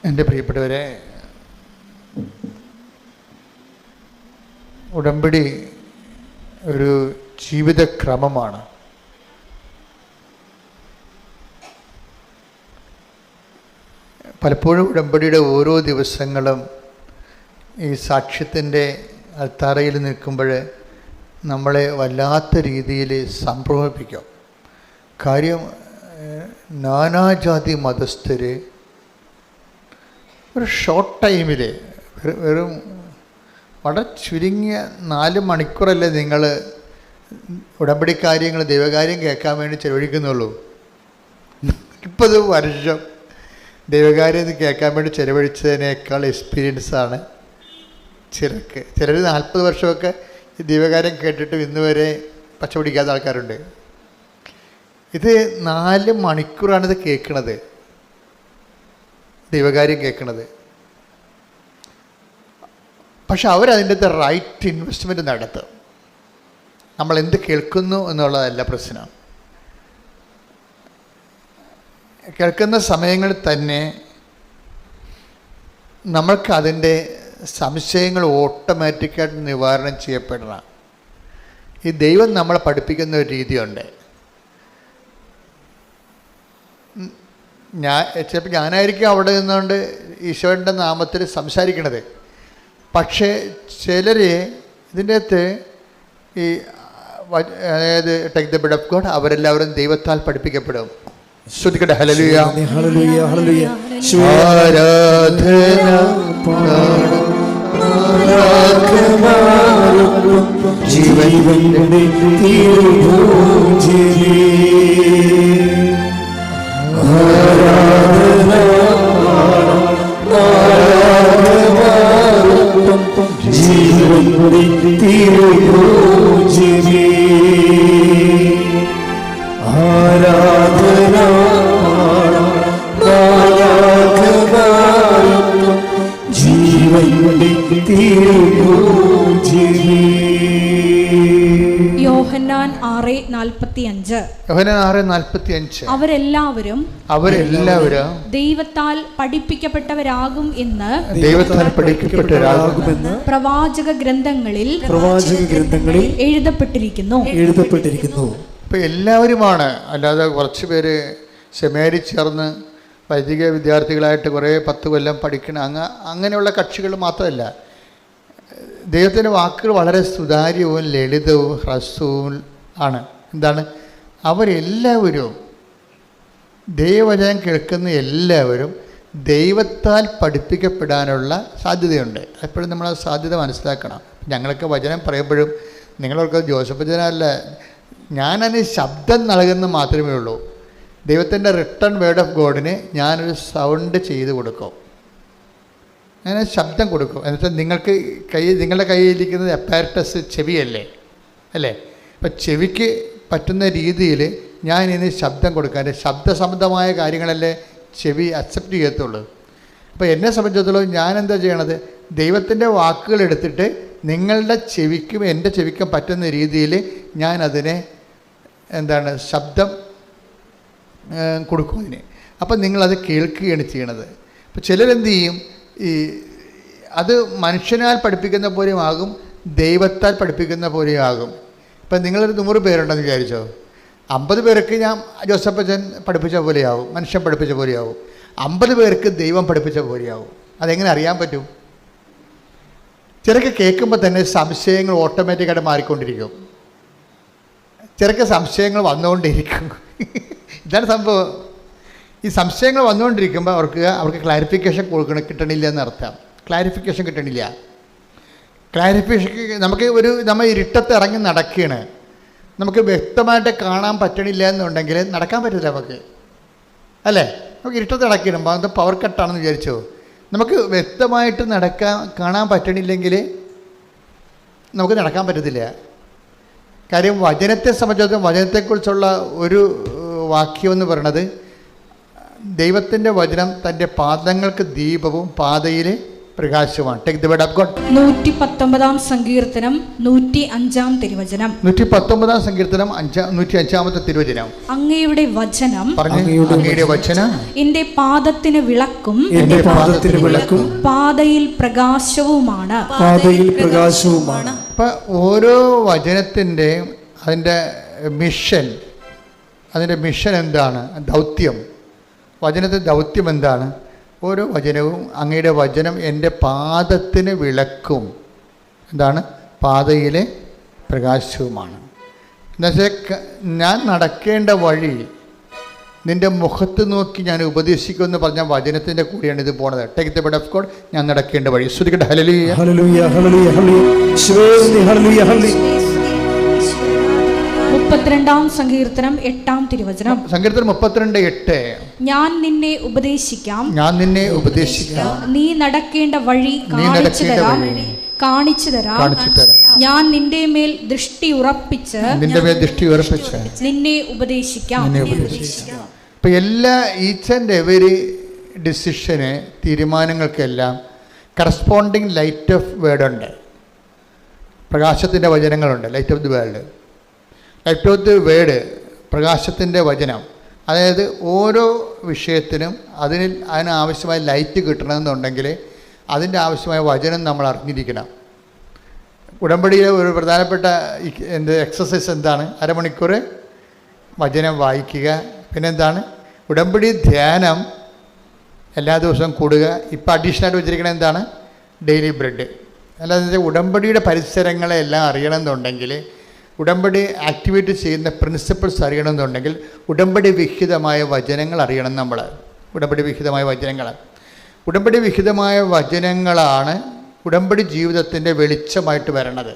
എൻ്റെ പ്രിയപ്പെട്ടവരെ, ഉടമ്പടി ഒരു ജീവിതക്രമമാണ്. പലപ്പോഴും ഉടമ്പടിയുടെ ഓരോ ദിവസങ്ങളും ഈ സാക്ഷ്യത്തിൻ്റെ അൾത്താരയിൽ നിൽക്കുമ്പോൾ നമ്മളെ വല്ലാത്ത രീതിയിൽ സംഭ്രമിപ്പിക്കും. കാര്യം, നാനാജാതി മതസ്ഥർ ഒരു ഷോർട്ട് ടൈമിൽ, വെറും വളരെ ചുരുങ്ങിയ 4 മണിക്കൂറല്ലേ നിങ്ങൾ ഉടമ്പടി കാര്യങ്ങൾ, ദൈവകാര്യം കേൾക്കാൻ വേണ്ടി ചെലവഴിക്കുന്നുള്ളൂ. 30 വർഷം ദൈവകാര്യം കേൾക്കാൻ വേണ്ടി ചെലവഴിച്ചതിനേക്കാൾ എക്സ്പീരിയൻസാണ് ചിലർക്ക്. ചിലർ 40 വർഷമൊക്കെ ഈ ദൈവകാര്യം കേട്ടിട്ട് ഇന്ന് വരെ പച്ച പിടിക്കാത്ത ആൾക്കാരുണ്ട്. ഇത് 4 മണിക്കൂറാണിത് കേൾക്കണത്, ദൈവകാര്യം കേൾക്കണത്. പക്ഷെ അവരതിൻ്റെ റൈറ്റ് ഇൻവെസ്റ്റ്മെൻറ്റ് നടത്തും. നമ്മൾ എന്ത് കേൾക്കുന്നു എന്നുള്ളതല്ല പ്രശ്നം. കേൾക്കുന്ന സമയങ്ങളിൽ തന്നെ നമ്മൾക്ക് അതിൻ്റെ സംശയങ്ങൾ ഓട്ടോമാറ്റിക്കായിട്ട് നിവാരണം ചെയ്യപ്പെടണം. ഈ ദൈവം നമ്മളെ പഠിപ്പിക്കുന്ന ഒരു രീതിയുണ്ട്. ചിലപ്പോൾ ഞാനായിരിക്കും അവിടെ നിന്നുകൊണ്ട് ഈശോയുടെ നാമത്തിൽ സംസാരിക്കണത്. പക്ഷേ ചിലർ ഇതിൻ്റെ അകത്ത് ഈ അതായത് take the bread of God, അവരെല്ലാവരും ദൈവത്താൽ പഠിപ്പിക്കപ്പെടും. ശ്രുതിക്കട്ടെ, ഹല്ലേലൂയ ഹല്ലേലൂയ ഹല്ലേലൂയ. ആരാധന ജീവന്റെ തിരുഭോജിനി, ആരാധന ജീവന്റെ തിരുഭോജിനി, ആരാധന ജീവന്റെ തിരുഭോജിനി. യോഹന്നാൻ 6:45. അവരെല്ലാവരും ദൈവത്താൽ പഠിപ്പിക്കപ്പെട്ടവരാകും എന്ന് പ്രവാചക ഗ്രന്ഥങ്ങളിൽ എഴുതപ്പെട്ടിരിക്കുന്നു. ഇപ്പം എല്ലാവരുമാണ്, അല്ലാതെ കുറച്ച് പേര് സെമിനാരിൽ ചേർന്ന് വൈദിക വിദ്യാർത്ഥികളായിട്ട് കുറേ 10 കൊല്ലം പഠിക്കണം അങ്ങനെയുള്ള കക്ഷികൾ മാത്രമല്ല. ദൈവത്തിൻ്റെ വാക്കുകൾ വളരെ സുതാര്യവും ലളിതവും ഹ്രസ്വവും ആണ്. എന്താണ്? അവരെല്ലാവരും, ദൈവവചനം കേൾക്കുന്ന എല്ലാവരും ദൈവത്താൽ പഠിപ്പിക്കപ്പെടാനുള്ള സാധ്യതയുണ്ട്. എപ്പോഴും നമ്മൾ ആ സാധ്യത മനസ്സിലാക്കണം. ഞങ്ങളൊക്കെ വചനം പറയുമ്പോഴും നിങ്ങളൊക്കെ ജോസഫ് വചനമല്ല, ഞാനതിന് ശബ്ദം നൽകുന്ന മാത്രമേ ഉള്ളൂ. ദൈവത്തിൻ്റെ റിട്ടേൺ വേർഡ് ഓഫ് ഗോഡിന് ഞാനൊരു സൗണ്ട് ചെയ്ത് കൊടുക്കും, ഞാൻ ശബ്ദം കൊടുക്കും. എന്നുവെച്ചാൽ നിങ്ങളുടെ കയ്യിലിരിക്കുന്നത് അപ്പാരറ്റസ് ചെവിയല്ലേ, അല്ലേ? അപ്പം ചെവിക്ക് പറ്റുന്ന രീതിയിൽ ഞാൻ ഇനി ശബ്ദം കൊടുക്കാൻ, ശബ്ദസംബന്ധമായ കാര്യങ്ങളല്ലേ ചെവി അക്സെപ്റ്റ് ചെയ്യത്തുള്ളൂ. അപ്പോൾ എന്നെ സംബന്ധിച്ചിടത്തോളം ഞാൻ എന്താ ചെയ്യണത്? ദൈവത്തിൻ്റെ വാക്കുകൾ എടുത്തിട്ട് നിങ്ങളുടെ ചെവിക്കും എൻ്റെ ചെവിക്കും പറ്റുന്ന രീതിയിൽ ഞാൻ അതിനെ ശബ്ദം കൊടുക്കും അതിന്. അപ്പം നിങ്ങളത് കേൾക്കുകയാണ് ചെയ്യണത്. അപ്പോൾ ചിലരെന്ത് ചെയ്യും, അത് മനുഷ്യനാൽ പഠിപ്പിക്കുന്ന പോലെയും ആകും, ദൈവത്താൽ പഠിപ്പിക്കുന്ന പോലെയും ആകും. ഇപ്പം നിങ്ങളൊരു 100 പേരുണ്ടെന്ന് വിചാരിച്ചോ, 50 പേർക്ക് ഞാൻ ജോസഫ് അച്ഛൻ പഠിപ്പിച്ച പോലെയാവും, മനുഷ്യൻ പഠിപ്പിച്ച പോലെയാവും. 50 പേർക്ക് ദൈവം പഠിപ്പിച്ച പോലെയാവും. അതെങ്ങനെ അറിയാൻ പറ്റും? ചിലർക്ക് കേൾക്കുമ്പോൾ തന്നെ സംശയങ്ങൾ ഓട്ടോമാറ്റിക്കായിട്ട് മാറിക്കൊണ്ടിരിക്കും. ചിലർക്ക് സംശയങ്ങൾ വന്നുകൊണ്ടിരിക്കും. ഇതാണ് സംഭവം. ഈ സംശയങ്ങൾ വന്നുകൊണ്ടിരിക്കുമ്പോൾ അവർക്ക് ക്ലാരിഫിക്കേഷൻ കിട്ടണില്ല എന്നർത്ഥം. ക്ലാരിഫിക്കേഷൻ കിട്ടണില്ല. നമ്മൾ ഇരുട്ടത്ത് ഇറങ്ങി നടക്കുകയാണ്, നമുക്ക് വ്യക്തമായിട്ട് കാണാൻ പറ്റണില്ല എന്നുണ്ടെങ്കിൽ നടക്കാൻ പറ്റില്ല നമുക്ക്, അല്ലേ? നമുക്ക് ഇരുട്ടത്ത് നടക്കണം, അത് പവർ കട്ടാണെന്ന് വിചാരിച്ചോ, നമുക്ക് വ്യക്തമായിട്ട് കാണാൻ പറ്റണില്ലെങ്കിൽ നമുക്ക് നടക്കാൻ പറ്റത്തില്ല. കാര്യം വചനത്തെ സംബന്ധിച്ചിടത്തോളം വചനത്തെക്കുറിച്ചുള്ള ഒരു വാക്യം എന്ന് പറയണത്, ദൈവത്തിൻ്റെ വചനം തൻ്റെ പാദങ്ങൾക്ക് ദീപവും പാതയിൽ പ്രകാശമാണ്. Take the word of God. 119 സങ്കീർത്തനം 105 തിരുവചനം. 119 സങ്കീർത്തനം 105 തിരുവചനം. അങ്ങയുടെ വചനം, അങ്ങയുടെ വചനം എന്റെ പാദത്തിന് വിളക്കും പാതയിൽ പ്രകാശവുമാണ്. അപ്പൊ ഓരോ വചനത്തിൻ്റെയും അതിൻ്റെ മിഷൻ എന്താണ്, ദൗത്യം, വചനത്തിൻ്റെ ദൗത്യം എന്താണ്? ഓരോ വചനവും അങ്ങയുടെ വചനം എൻ്റെ പാദത്തിന് വിളക്കും, എന്താണ്, പാതയിലെ പ്രകാശവുമാണ്. എന്നുവെച്ചാൽ ഞാൻ നടക്കേണ്ട വഴി നിൻ്റെ മുഖത്ത് നോക്കി ഞാൻ ഉപദേശിക്കുമെന്ന് പറഞ്ഞ വചനത്തിൻ്റെ കൂടെയാണ് ഇത് പോണത്. Take the word of God. ഞാൻ നടക്കേണ്ട വഴി. ശ്രുതിക്കട്ടെ ഹല്ലേലൂയ, ഹല്ലേലൂയ, ഹല്ലേലൂയ, ഹല്ലേലൂയ. 32 സങ്കീർത്തനം 8 തിരുവചനം. സങ്കീർത്തനം 32:8. ഞാൻ നിന്നെ ഉപദേശിക്കാം, നീ നടക്കേണ്ട വഴി കാണിച്ചു തരാം. ഞാൻ നിന്റെ മേൽ ദൃഷ്ടി ഉറപ്പിച്ച് നിന്നെ ഉപദേശിക്കാം. ഇപ്പൊ എല്ലാ ഈച്ച് ആൻഡ് എവരി ഡിസിഷന്, തീരുമാനങ്ങൾക്കെല്ലാം കറസ്പോണ്ടിങ് ലൈറ്റ് ഓഫ് വേർഡ് ഉണ്ട്. പ്രകാശത്തിൻ്റെ വചനങ്ങളുണ്ട്. Light of the world, light of the word, പ്രകാശത്തിൻ്റെ വചനം. അതായത് ഓരോ വിഷയത്തിനും അതിനാവശ്യമായ ലൈറ്റ് കിട്ടണമെന്നുണ്ടെങ്കിൽ അതിൻ്റെ ആവശ്യമായ വചനം നമ്മൾ അറിഞ്ഞിരിക്കണം. ഉടമ്പടിയിലെ ഒരു പ്രധാനപ്പെട്ട എക്സസൈസ് എന്താണ്? അരമണിക്കൂർ വചനം വായിക്കുക. പിന്നെന്താണ്? ഉടമ്പടി ധ്യാനം എല്ലാ ദിവസവും കൂടുക. ഇപ്പോൾ അഡീഷണലായിട്ട് വെച്ചിരിക്കുന്നത് എന്താണ്? Daily bread. അല്ലാതെ ഉടമ്പടിയുടെ പരിസരങ്ങളെല്ലാം അറിയണമെന്നുണ്ടെങ്കിൽ, ഉടമ്പടി ആക്ടിവേറ്റ് ചെയ്യുന്ന പ്രിൻസിപ്പിൾസ് അറിയണമെന്നുണ്ടെങ്കിൽ ഉടമ്പടി വിഹിതമായ വചനങ്ങൾ അറിയണം നമ്മൾ. ഉടമ്പടി വിഹിതമായ വചനങ്ങളാണ് ഉടമ്പടി ജീവിതത്തിൻ്റെ വെളിച്ചമായിട്ട് വരണത്.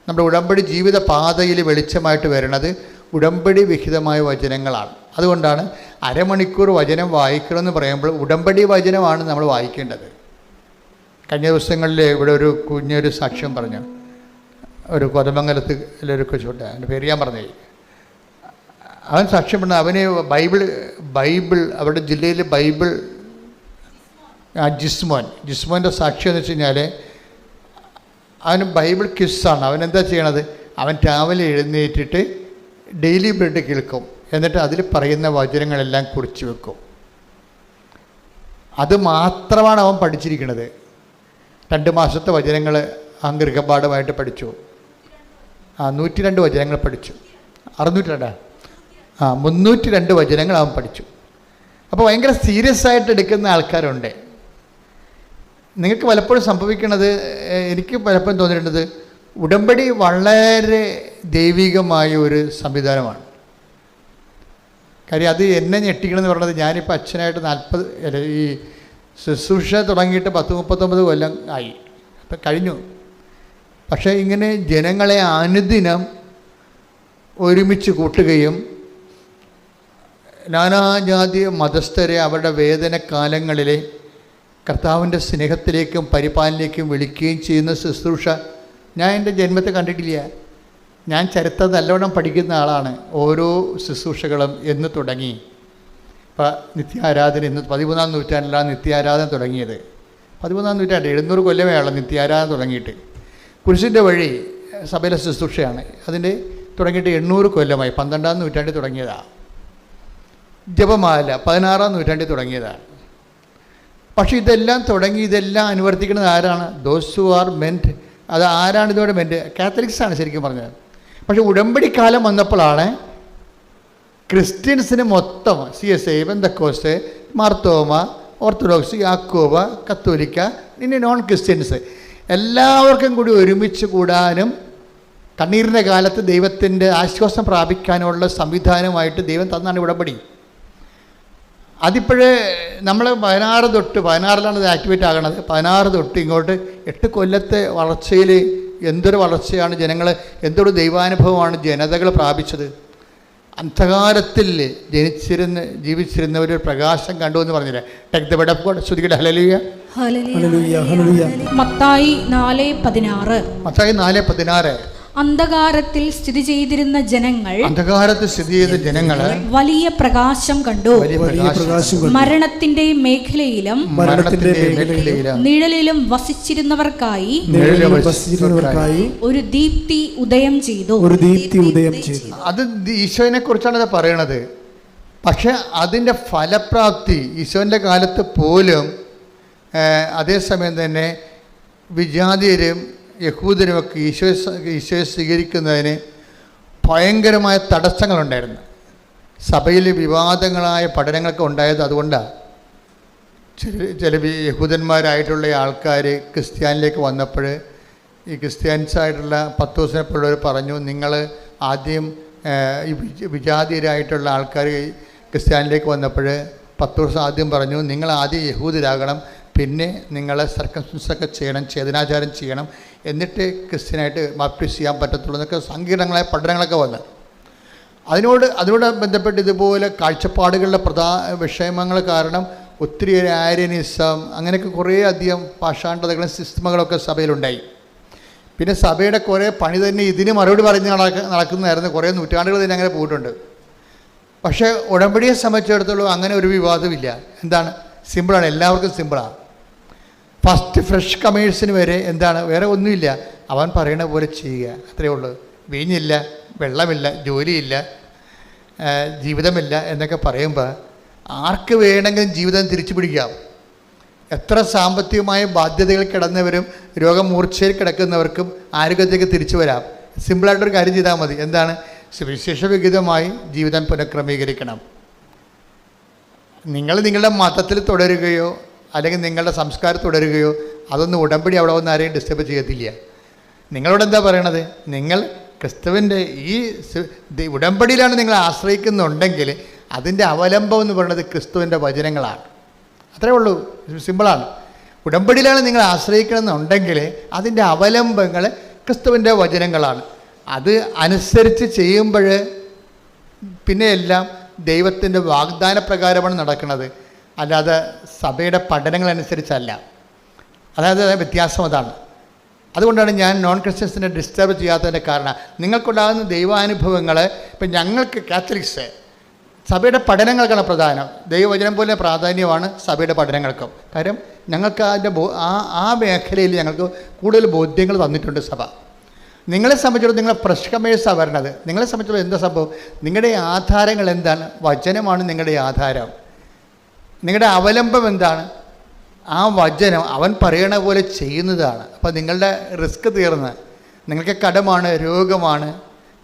നമ്മുടെ ഉടമ്പടി ജീവിത പാതയിൽ വെളിച്ചമായിട്ട് വരണത് ഉടമ്പടി വിഹിതമായ വചനങ്ങളാണ്. അതുകൊണ്ടാണ് അരമണിക്കൂർ വചനം വായിക്കണമെന്ന് പറയുമ്പോൾ ഉടമ്പടി വചനമാണ് നമ്മൾ വായിക്കേണ്ടത്. കഴിഞ്ഞ ദിവസങ്ങളിൽ ഇവിടെ ഒരു കുഞ്ഞൊരു സാക്ഷ്യം പറഞ്ഞു. ഒരു കൊതമംഗലത്തിലൊരു കൊച്ചുണ്ട്, അവൻ്റെ പേര് ഞാൻ പറഞ്ഞു. അവൻ സാക്ഷ്യം പറഞ്ഞ അവന് ബൈബിൾ അവരുടെ ജില്ലയിൽ ബൈബിൾ ജിസ്മോൻ്റെ സാക്ഷ്യം എന്ന് വെച്ച് കഴിഞ്ഞാൽ അവന് ബൈബിൾ ക്വിസാണ്. അവനെന്താ ചെയ്യണത്? അവൻ രാവിലെ എഴുന്നേറ്റിട്ട് ഡെയിലി ബ്രെഡ് കേൾക്കും. എന്നിട്ട് അതിൽ പറയുന്ന വചനങ്ങളെല്ലാം കുറിച്ച് വെക്കും. അത് മാത്രമാണ് അവൻ പഠിച്ചിരിക്കുന്നത്. 2 മാസത്തെ വചനങ്ങൾ ഗൃഹപാഠമായിട്ട് പഠിച്ചു. 102 വചനങ്ങൾ പഠിച്ചു. 302 വചനങ്ങൾ അവൻ പഠിച്ചു. അപ്പോൾ ഭയങ്കര സീരിയസ് ആയിട്ട് എടുക്കുന്ന ആൾക്കാരുണ്ട്. നിങ്ങൾക്ക് പലപ്പോഴും സംഭവിക്കുന്നത്, എനിക്ക് പലപ്പോഴും തോന്നിയിട്ടുള്ളത്, ഉടമ്പടി വളരെ ദൈവികമായ ഒരു സംവിധാനമാണ്. കാര്യം അത് എന്നെ ഞെട്ടിക്കണമെന്ന് പറയുന്നത്, ഞാനിപ്പോൾ അച്ഛനായിട്ട് ഈ ശുശ്രൂഷ തുടങ്ങിയിട്ട് 10-39 കൊല്ലം ആയി, അപ്പം കഴിഞ്ഞു. പക്ഷേ ഇങ്ങനെ ജനങ്ങളെ അനുദിനം ഒരുമിച്ച് കൂട്ടുകയും നാനാജാതി മതസ്ഥരെ അവരുടെ വേദനക്കാലങ്ങളിലെ കർത്താവിൻ്റെ സ്നേഹത്തിലേക്കും പരിപാലനയിലേക്കും വിളിക്കുകയും ചെയ്യുന്ന ശുശ്രൂഷ ഞാൻ എൻ്റെ ജന്മത്തെ കണ്ടിട്ടില്ല. ഞാൻ ചരിത്രം നല്ലവണ്ണം പഠിക്കുന്ന ആളാണ്. ഓരോ ശുശ്രൂഷകളും എന്ന് തുടങ്ങി. ഇപ്പം നിത്യാരാധന ഇന്ന് 13-ാം നൂറ്റാണ്ടിലാണ് നിത്യാരാധന തുടങ്ങിയത്. 13-ാം നൂറ്റാണ്ട് 700 കൊല്ലമേ ഉള്ളൂ നിത്യാരാധന തുടങ്ങിയിട്ട്. കുരിശിൻ്റെ വഴി സഭയിലെ ശുശ്രൂഷയാണ്. അതിൻ്റെ തുടങ്ങിയിട്ട് 800 കൊല്ലമായി. 12-ാം നൂറ്റാണ്ടിൽ തുടങ്ങിയതാണ്. ജപമാല 16-ാം നൂറ്റാണ്ടിൽ തുടങ്ങിയതാണ്. പക്ഷേ ഇതെല്ലാം അനുവർത്തിക്കുന്നത് ആരാണ്? Those who are meant. അത് ആരാണ് ഇതോടെ മെൻറ്റ്? കാത്തലിക്സാണ് ശരിക്കും പറഞ്ഞത്. പക്ഷേ ഉടമ്പടിക്കാലം വന്നപ്പോഴാണ് ക്രിസ്ത്യൻസിന് മൊത്തം CSI, പെന്തക്കോസ്റ്റ്, മാർത്തോമ, ഓർത്തഡോക്സ്, യാക്കോബ, കത്തോലിക്ക, ഇനി നോൺ ക്രിസ്ത്യൻസ് എല്ലാവർക്കും കൂടി ഒരുമിച്ച് കൂടാനും കണ്ണീരിൻ്റെ കാലത്ത് ദൈവത്തിൻ്റെ ആശ്വാസം പ്രാപിക്കാനുള്ള സംവിധാനമായിട്ട് ദൈവം തന്നാണ് ഉടമ്പടി. അതിപ്പോഴേ നമ്മൾ 16-ലാണ് ഇത് ആക്ടിവേറ്റ് ആകണത്. 16 തൊട്ട് ഇങ്ങോട്ട് 8 കൊല്ലത്തെ വളർച്ചയിൽ എന്തൊരു വളർച്ചയാണ് ജനങ്ങൾ, എന്തൊരു ദൈവാനുഭവമാണ് ജനതകൾ പ്രാപിച്ചത്. അന്ധകാരത്തിൽ ജീവിച്ചിരുന്ന ഒരു പ്രകാശം കണ്ടു എന്ന് പറഞ്ഞില്ലേ? Take the word of God. ശ്രുതിക്കട്ടെ ഹല്ലേലൂയ, ഹല്ലേലൂയ, ഹല്ലേലൂയ. മത്തായി 4:16. മത്തായി 4:16. അന്ധകാരത്തിൽ സ്ഥിതി ചെയ്തിരുന്ന ജനങ്ങൾ വലിയ പ്രകാശം കണ്ടു. മരണത്തിന്റെ മേഖലയിലും നിഴലിലും വസിച്ചിരുന്നവർക്കായി ഒരു ദീപ്തി ഉദയം ചെയ്തു. അത് ഈശോനെ കുറിച്ചാണ് പറയണത്. പക്ഷെ അതിൻ്റെ ഫലപ്രാപ്തി ഈശോൻ്റെ കാലത്ത് പോലും അതേസമയം തന്നെ വിജാതിയരും യഹൂദരുമൊക്കെ ഈശോയെ സ്വീകരിക്കുന്നതിന് ഭയങ്കരമായ തടസ്സങ്ങളുണ്ടായിരുന്നു. സഭയിൽ വിവാദങ്ങളായ പഠനങ്ങളൊക്കെ ഉണ്ടായത് അതുകൊണ്ടാണ്. ചില യഹൂദന്മാരായിട്ടുള്ള ആൾക്കാർ ക്രിസ്ത്യാനിലേക്ക് വന്നപ്പോൾ ഈ ക്രിസ്ത്യാനിസായിട്ടുള്ള പത്തോസിനെപ്പോലുള്ളവർ പറഞ്ഞു, നിങ്ങൾ ആദ്യം ഈ വിജാതിയരായിട്ടുള്ള ആൾക്കാർ ക്രിസ്ത്യാനിലേക്ക് വന്നപ്പോൾ പത്തോസ് ആദ്യം പറഞ്ഞു, നിങ്ങൾ ആദ്യം യഹൂദരാകണം, പിന്നെ നിങ്ങൾ സർക്കംസിഷനൊക്കെ ചെയ്യണം, ചേതനാചാരം ചെയ്യണം, എന്നിട്ട് ക്രിസ്ത്യനായിട്ട് ബാപ്റ്റിസ്റ്റ് ചെയ്യാൻ പറ്റത്തുള്ളൂ എന്നൊക്കെ സങ്കീർണങ്ങളായ പഠനങ്ങളൊക്കെ വന്ന് അതിനോട് ബന്ധപ്പെട്ട് ഇതുപോലെ കാഴ്ചപ്പാടുകളുടെ വിഷയമങ്ങൾ കാരണം ഒത്തിരിയേറെ ആര്യനിസം അങ്ങനെയൊക്കെ കുറേ അധികം പാഷാണ്ഡതകളും സിസ്റ്റമുകളൊക്കെ സഭയിലുണ്ടായി. പിന്നെ സഭയുടെ കുറേ പണി തന്നെ ഇതിന് മറുപടി പറഞ്ഞ് നടക്കുന്നതായിരുന്നു. കുറേ നൂറ്റാണ്ടുകൾ തന്നെ അങ്ങനെ പോയിട്ടുണ്ട്. പക്ഷേ ഉടമ്പടിയെ സംബന്ധിച്ചിടത്തോളം അങ്ങനെ ഒരു വിവാദമില്ല. എന്താണ്? സിമ്പിളാണ്, എല്ലാവർക്കും സിമ്പിളാണ്. ഫസ്റ്റ് ഫ്രഷ് കമേഴ്സിന് വരെ എന്താണ്, വേറെ ഒന്നുമില്ല, അവൻ പറയണ പോലെ ചെയ്യുക, അത്രയേ ഉള്ളൂ. വീഞ്ഞില്ല, വെള്ളമില്ല, ജോലിയില്ല, ജീവിതമില്ല എന്നൊക്കെ പറയുമ്പോൾ ആർക്ക് വേണമെങ്കിലും ജീവിതം തിരിച്ചു പിടിക്കാം. എത്ര സാമ്പത്തികമായ ബാധ്യതകൾ കിടന്നവരും രോഗമൂർച്ഛയിൽ കിടക്കുന്നവർക്കും ആരോഗ്യത്തേക്ക് തിരിച്ചു വരാം. സിമ്പിളായിട്ടൊരു കാര്യം ചെയ്താൽ മതി. എന്താണ്? സുവിശേഷവിഹിതമായി ജീവിതം പുനഃക്രമീകരിക്കണം. നിങ്ങൾ നിങ്ങളുടെ മതത്തിൽ തുടരുകയോ അല്ലെങ്കിൽ നിങ്ങളുടെ സംസ്കാരം തുടരുകയോ അതൊന്നും ഉടമ്പടി അവിടെ വന്ന് ആരെയും ഡിസ്റ്റർബ് ചെയ്യത്തില്ല. നിങ്ങളോട് എന്താ പറയണത്? നിങ്ങൾ ക്രിസ്തുവിൻ്റെ ഈ ഉടമ്പടിയിലാണ് നിങ്ങൾ ആശ്രയിക്കുന്നുണ്ടെങ്കിൽ അതിൻ്റെ അവലംബം എന്ന് പറയുന്നത് ക്രിസ്തുവിൻ്റെ വചനങ്ങളാണ്. അത്രേ ഉള്ളൂ, സിമ്പിളാണ്. ഉടമ്പടിയിലാണ് നിങ്ങൾ ആശ്രയിക്കണമെന്നുണ്ടെങ്കിൽ അതിൻ്റെ അവലംബങ്ങൾ ക്രിസ്തുവിൻ്റെ വചനങ്ങളാണ്. അത് അനുസരിച്ച് ചെയ്യുമ്പോൾ പിന്നെ എല്ലാം ദൈവത്തിൻ്റെ വാഗ്ദാന പ്രകാരമാണ് നടക്കുന്നത്, അല്ലാതെ സഭയുടെ പഠനങ്ങളനുസരിച്ചല്ല. അതായത് വ്യത്യാസം അതാണ്. അതുകൊണ്ടാണ് ഞാൻ നോൺ ക്രിസ്ത്യൻസിനെ ഡിസ്റ്റർബ് ചെയ്യാത്തതിൻ്റെ കാരണം. നിങ്ങൾക്കുണ്ടാകുന്ന ദൈവാനുഭവങ്ങൾ ഇപ്പം ഞങ്ങൾക്ക് കാത്തലിക്സ് സഭയുടെ പഠനങ്ങൾക്കാണ് പ്രധാനം. ദൈവവചനം പോലെ പ്രാധാന്യമാണ് സഭയുടെ പഠനങ്ങൾക്കും. കാര്യം ഞങ്ങൾക്ക് അതിൻ്റെ ആ മേഖലയിൽ ഞങ്ങൾക്ക് കൂടുതൽ ബോധ്യങ്ങൾ തന്നിട്ടുണ്ട് സഭ. നിങ്ങളെ സംബന്ധിച്ചിടത്തോളം നിങ്ങളെ പ്രശ്കമേഴ്സാണ് വരണത്. നിങ്ങളെ സംബന്ധിച്ചിടത്തോളം എന്താ സംഭവം? നിങ്ങളുടെ ആധാരങ്ങൾ എന്താണ്? വചനമാണ് നിങ്ങളുടെ ആധാരം. നിങ്ങളുടെ അവലംബം എന്താണ്? ആ വചനം അവൻ പറയണ പോലെ ചെയ്യുന്നതാണ്. അപ്പോൾ നിങ്ങളുടെ റിസ്ക് തീർന്ന്, നിങ്ങൾക്ക് കടമാണ്, രോഗമാണ്,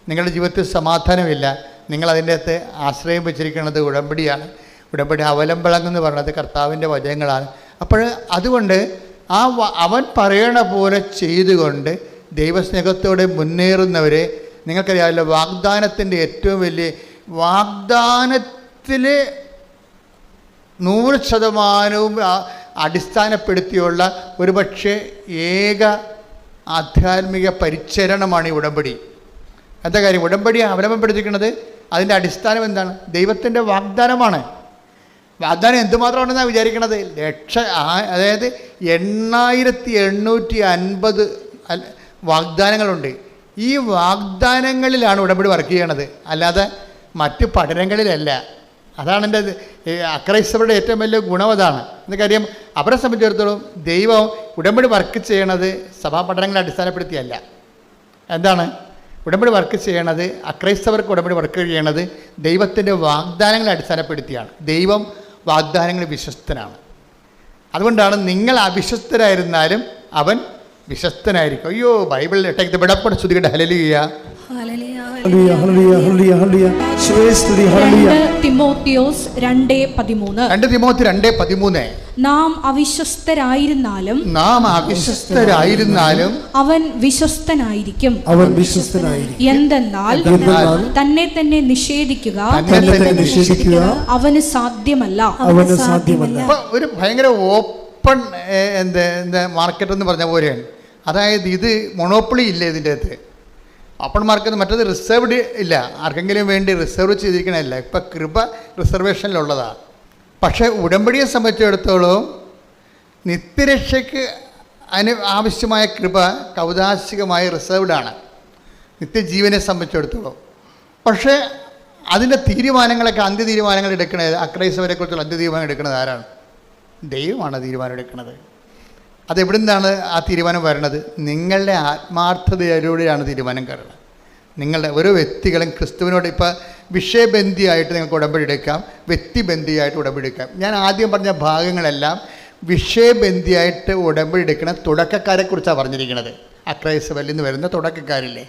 നിങ്ങളുടെ ജീവിതത്തിൽ സമാധാനമില്ല, നിങ്ങളതിൻ്റെ അകത്ത് ആശ്രയം വെച്ചിരിക്കുന്നത് ഉടമ്പടിയാണ്. ഉടമ്പടി അവലംബങ്ങളെന്ന് പറയുന്നത് കർത്താവിൻ്റെ വചനങ്ങളാണ്. അപ്പോൾ അതുകൊണ്ട് അവൻ പറയണ പോലെ ചെയ്തുകൊണ്ട് ദൈവസ്നേഹത്തോടെ മുന്നേറുന്നവരെ നിങ്ങൾക്കറിയാമല്ലോ. വാഗ്ദാനത്തിൻ്റെ ഏറ്റവും വലിയ വാഗ്ദാനത്തിൽ 100% അടിസ്ഥാനപ്പെടുത്തിയുള്ള ഒരുപക്ഷെ ഏക ആധ്യാത്മിക പരിചരണമാണ് ഈ ഉടമ്പടി. എന്താ കാര്യം? ഉടമ്പടി അവലംബപ്പെടുത്തിക്കുന്നത് അതിൻ്റെ അടിസ്ഥാനം എന്താണ്? ദൈവത്തിൻ്റെ വാഗ്ദാനമാണ്. വാഗ്ദാനം എന്തുമാത്രമാണെന്നാണ് വിചാരിക്കണത്? അതായത് 8850 വാഗ്ദാനങ്ങളുണ്ട്. ഈ വാഗ്ദാനങ്ങളിലാണ് ഉടമ്പടി വർക്ക് ചെയ്യണത്, അല്ലാതെ മറ്റ് പഠനങ്ങളിലല്ല. അതാണ് എൻ്റെ അക്രൈസ്തവരുടെ ഏറ്റവും വലിയ ഗുണം. അതാണ് എന്താ കാര്യം? അവരെ സംബന്ധിച്ചിടത്തോളം ദൈവം ഉടമ്പടി വർക്ക് ചെയ്യണത് സഭാ പഠനങ്ങളെ അടിസ്ഥാനപ്പെടുത്തിയല്ല. എന്താണ് ഉടമ്പടി വർക്ക് ചെയ്യണത്? അക്രൈസ്തവർക്ക് ഉടമ്പടി വർക്ക് ചെയ്യണത് ദൈവത്തിൻ്റെ വാഗ്ദാനങ്ങളെ അടിസ്ഥാനപ്പെടുത്തിയാണ്. ദൈവം വാഗ്ദാനങ്ങളിൽ വിശ്വസ്തനാണ്. അതുകൊണ്ടാണ് നിങ്ങൾ അവിശ്വസ്തരായിരുന്നാലും അവൻ വിശ്വസ്തനായിരിക്കും. അയ്യോ, ബൈബിളിൽ ടേക്ക് ദ ബെഡപ്പ് സ്തുതിക്കട്ടെ. ഹല്ലേലൂയ. തിമോത്തിയോസ് 2:13 നാം അവിശ്വസ്തരായിരുന്നാലും അവൻ വിശ്വസ്തനായിരിക്കും. എന്തെന്നാൽ തന്നെ തന്നെ നിഷേധിക്കുക അവന് സാധ്യമല്ല. ഒരു ഭയങ്കര ഓപ്പൺ മാർക്കറ്റ് എന്ന് പറഞ്ഞ പോലെയാണ്. അതായത് ഇത് മൊണോപ്പൊളി ഇല്ല ഇതിൻ്റെ അകത്ത്. Open market. മറ്റത് റിസർവ്ഡ് ഇല്ല, ആർക്കെങ്കിലും വേണ്ടി റിസർവ് ചെയ്തിരിക്കണമല്ല. ഇപ്പം കൃപ റിസർവേഷനിലുള്ളതാണ്. പക്ഷേ ഉടമ്പടിയെ സംബന്ധിച്ചിടത്തോളം നിത്യരക്ഷയ്ക്ക് ആവശ്യമായ കൃപ കൗതാശികമായി റിസർവ്ഡാണ്. നിത്യജീവനെ സംബന്ധിച്ചിടത്തോളം. പക്ഷേ അതിൻ്റെ തീരുമാനങ്ങളൊക്കെ അന്ത്യ തീരുമാനങ്ങൾ എടുക്കുന്നത്, അക്രൈസ്തവരെക്കുറിച്ചുള്ള അന്ത്യ തീരുമാനം എടുക്കുന്നത് ആരാണ്? ദൈവമാണ് തീരുമാനം എടുക്കുന്നത്. അതെവിടെ നിന്നാണ് ആ തീരുമാനം വരണത്? നിങ്ങളുടെ ആത്മാർത്ഥതയിലൂടെയാണ് തീരുമാനം കയറുന്നത്. നിങ്ങളുടെ ഓരോ വ്യക്തികളും ക്രിസ്തുവിനോട് ഇപ്പോൾ വിഷയബന്ധിയായിട്ട് നിങ്ങൾക്ക് ഉടമ്പടി എടുക്കാം, വ്യക്തിബന്ധിയായിട്ട് ഉടമ്പടി എടുക്കാം. ഞാൻ ആദ്യം പറഞ്ഞ ഭാഗങ്ങളെല്ലാം വിഷയബന്ധിയായിട്ട് ഉടമ്പടി എടുക്കുന്ന തുടക്കക്കാരെക്കുറിച്ചാണ് പറഞ്ഞിരിക്കുന്നത്. അക്രൈസ്തവരിൽ നിന്ന് വരുന്ന തുടക്കക്കാരില്ലേ,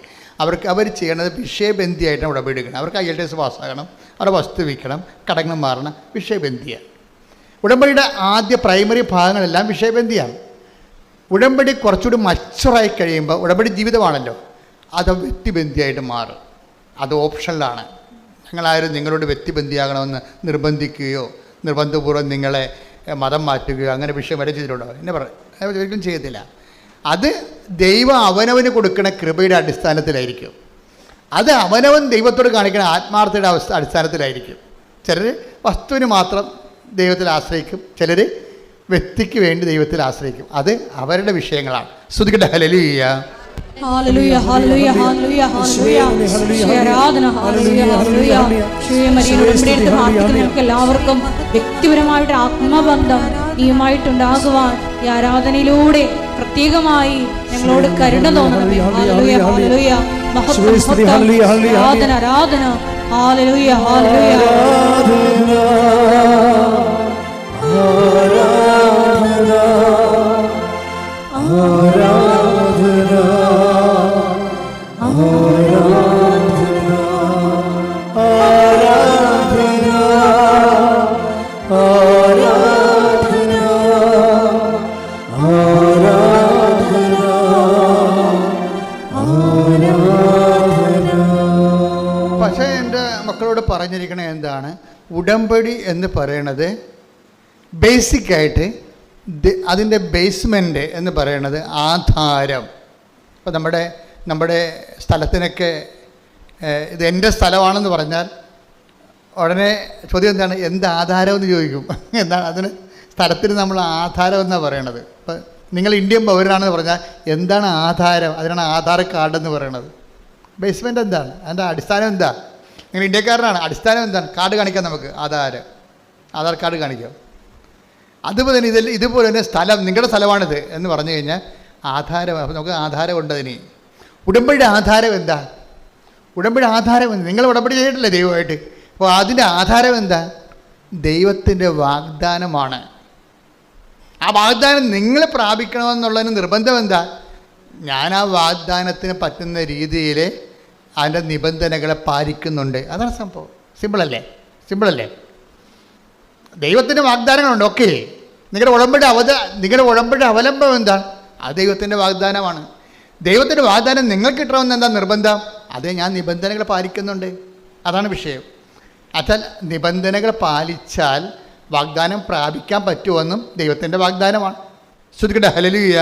അവർ ചെയ്യണത് വിഷയബന്ധിയായിട്ടാണ് ഉടമ്പടി എടുക്കണം. അവർക്ക് IELTS പാസ്സാകണം, അവരുടെ വസ്തു വിൽക്കണം, കടങ്ങൾ മാറണം, വിഷയബന്ധിയാണ്. ഉടമ്പടിയുടെ ആദ്യ പ്രൈമറി ഭാഗങ്ങളെല്ലാം വിഷയബന്ധിയാണ്. ഉടമ്പടി കുറച്ചുകൂടി മച്ചുറായി കഴിയുമ്പോൾ, ഉടമ്പടി ജീവിതമാണല്ലോ, അത് വ്യക്തിബന്ധിയായിട്ട് മാറും. അത് ഓപ്ഷനിലാണ്. ഞങ്ങളാരും നിങ്ങളോട് വ്യക്തിബന്ധിയാകണമെന്ന് നിർബന്ധിക്കുകയോ നിർബന്ധപൂർവ്വം നിങ്ങളെ മതം മാറ്റുകയോ അങ്ങനെ വിഷയം വരെ ചെയ്തിട്ടുണ്ടോ? എന്നെ പറയും, ഒരിക്കലും ചെയ്യത്തില്ല. അത് ദൈവം അവനവന് കൊടുക്കുന്ന കൃപയുടെ അടിസ്ഥാനത്തിലായിരിക്കും. അത് അവനവൻ ദൈവത്തോട് കാണിക്കുന്ന ആത്മാർത്ഥയുടെ അടിസ്ഥാനത്തിലായിരിക്കും. ചിലർ വസ്തുവിന് മാത്രം ദൈവത്തിൽ ആശ്രയിക്കും, ചിലർ വ്യക്തിക്ക് വേണ്ടി ദൈവത്തിൽ ആശ്രയിക്കും. അത് അവരുടെ വിഷയങ്ങളാണ്. സ്തുതിക്കട്ടെ, ഹല്ലേലൂയ. ഹല്ലേലൂയ, ഹല്ലേലൂയ, ഹല്ലേലൂയ, ഹല്ലേലൂയ. ആരാധന, ഹല്ലേലൂയ, ഹല്ലേലൂയ. മരിയയുടെ പ്രാർത്ഥിക്കുന്നവർക്ക് എല്ലാവർക്കും വ്യക്തിപരമായിട്ട് ആത്മബന്ധം നീയുമായിട്ടുണ്ടാകുവാൻ ഈ ആരാധനയിലൂടെ പ്രത്യേകമായി ഞങ്ങളോട് കരുണ തോന്നണമേ. ഹല്ലേലൂയ, ഹല്ലേലൂയ. മഹത്വം, ആരാധന, ആരാധന. ഹല്ലേലൂയ, ഹല്ലേലൂയ. പക്ഷേ എൻ്റെ മക്കളോട് പറഞ്ഞിരിക്കണത് എന്താണ്? ഉടമ്പടി എന്ന് പറയണത് ബേസിക്കായിട്ട് അതിൻ്റെ ബേസ്മെൻറ്റ് എന്ന് പറയണത് ആധാരം. ഇപ്പോൾ നമ്മുടെ സ്ഥലത്തിനൊക്കെ ഇത് എൻ്റെ സ്ഥലമാണെന്ന് പറഞ്ഞാൽ ഉടനെ ചോദ്യം എന്താണ്? എന്ത് ആധാരം എന്ന് ചോദിക്കും. എന്താണ് അതിന്? സ്ഥലത്തിന് നമ്മൾ ആധാരം എന്നാണ് പറയണത്. ഇപ്പം നിങ്ങൾ ഇന്ത്യൻ പൗരനാണെന്ന് പറഞ്ഞാൽ എന്താണ് ആധാരം? അതിനാണ് ആധാർ കാർഡ് എന്ന് പറയണത്. ബേസ്മെൻറ്റ് എന്താണ്? അതിൻ്റെ അടിസ്ഥാനം എന്താ? നിങ്ങൾ ഇന്ത്യക്കാരനാണ്, അടിസ്ഥാനം എന്താണ്? കാർഡ് കാണിക്കാം, നമുക്ക് ആധാർ കാർഡ് കാണിക്കാം. അതുപോലെ തന്നെ ഇതുപോലെ തന്നെ സ്ഥലം, നിങ്ങളുടെ സ്ഥലമാണിത് എന്ന് പറഞ്ഞു കഴിഞ്ഞാൽ ആധാരം. അപ്പോൾ നമുക്ക് ആധാരം ഉണ്ടതിന്. ഉടമ്പടിയുടെ ആധാരം എന്താ? ഉടമ്പടിയുടെ ആധാരം എന്താ? നിങ്ങൾ ഉടമ്പടി ചെയ്തിട്ടില്ലേ ദൈവമായിട്ട്? അപ്പോൾ അതിൻ്റെ ആധാരം എന്താ? ദൈവത്തിൻ്റെ വാഗ്ദാനമാണ്. ആ വാഗ്ദാനം നിങ്ങൾ പ്രാപിക്കണമെന്നുള്ളതിന് നിർബന്ധം എന്താ? ഞാൻ ആ വാഗ്ദാനത്തിന് പറ്റുന്ന രീതിയിൽ അതിൻ്റെ നിബന്ധനകളെ പാലിക്കുന്നുണ്ട്. അതാണ് സംഭവം. സിമ്പിളല്ലേ? ദൈവത്തിൻ്റെ വാഗ്ദാനങ്ങളുണ്ട്. ഓക്കെ, നിങ്ങളുടെ ഉടമ്പടി അവലംബം എന്താണ്? അത് ദൈവത്തിൻ്റെ വാഗ്ദാനമാണ്. ദൈവത്തിൻ്റെ വാഗ്ദാനം നിങ്ങൾക്ക് കിട്ടണമെന്ന് എന്താ നിർബന്ധം? അതേ, ഞാൻ നിബന്ധനകൾ പാലിക്കുന്നുണ്ട്. അതാണ് വിഷയം. അച്ഛാൽ നിബന്ധനകൾ പാലിച്ചാൽ വാഗ്ദാനം പ്രാപിക്കാൻ പറ്റുമെന്നും ദൈവത്തിൻ്റെ വാഗ്ദാനമാണ്. ശ്രുതിക്കട്ടെ, ഹല്ലേലൂയ,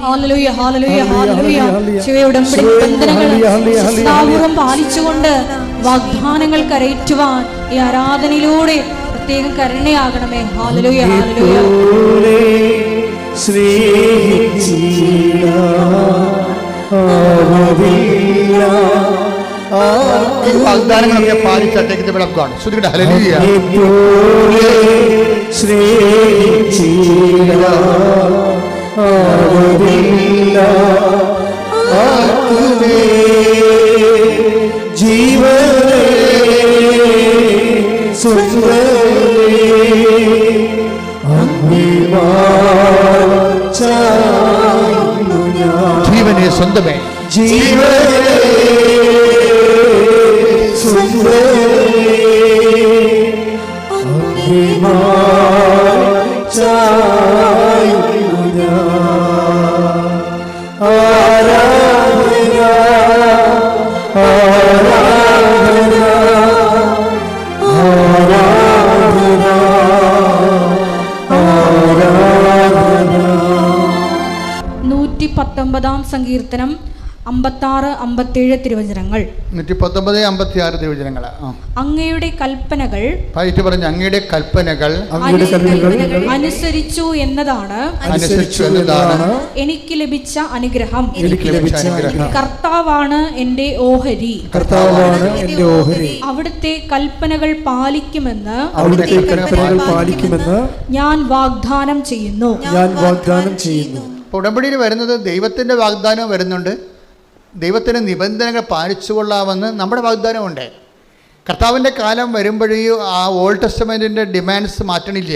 ഹല്ലേലൂയ, ഹല്ലേലൂയ, ഹല്ലേലൂയ. ഉടമ്പടി നിബന്ധനകൾ പാലിച്ചുകൊണ്ട് വാഗ്ദാനങ്ങൾ കരയറ്റുവാൻ ഈ ആരാധനയിലൂടെ പ്രത്യേകം കരുണയാകണമേ. ഹല്ലേലൂയ, ഹല്ലേലൂയ. വാഗ്ദാനങ്ങളൊക്കെ പാലിച്ചട്ടേക്ക് വിളക്കാണ്. ശ്രുതിക്കട്ടെ, ഹല്ലേലൂയ. ജീവനെ സ്വന്തമേ, സങ്കീർത്തനം 56, 57 തിരുവചനങ്ങൾ. 119, 56 തിരുവചനങ്ങൾ. അങ്ങയുടെ കൽപ്പനകൾ പറഞ്ഞു, അങ്ങയുടെ കൽപ്പനകൾ അനുസരിച്ചു എന്നതാണ് എനിക്ക് ലഭിച്ച അനുഗ്രഹം. കർത്താവാണ് എന്റെ ഓഹരി. അവിടുത്തെ കൽപ്പനകൾ പാലിക്കുമെന്ന് ഞാൻ വാഗ്ദാനം ചെയ്യുന്നു. ഉടമ്പടിയിൽ വരുന്നത് ദൈവത്തിൻ്റെ വാഗ്ദാനം വരുന്നുണ്ട്, ദൈവത്തിൻ്റെ നിബന്ധനകൾ പാലിച്ചുകൊള്ളാമെന്ന് നമ്മുടെ വാഗ്ദാനമുണ്ട്. കർത്താവിൻ്റെ കാലം വരുമ്പോഴേയും ആ ഓൾഡ് ടെസ്റ്റമെൻറ്റിൻ്റെ ഡിമാൻഡ്സ് മാറ്റണില്ല.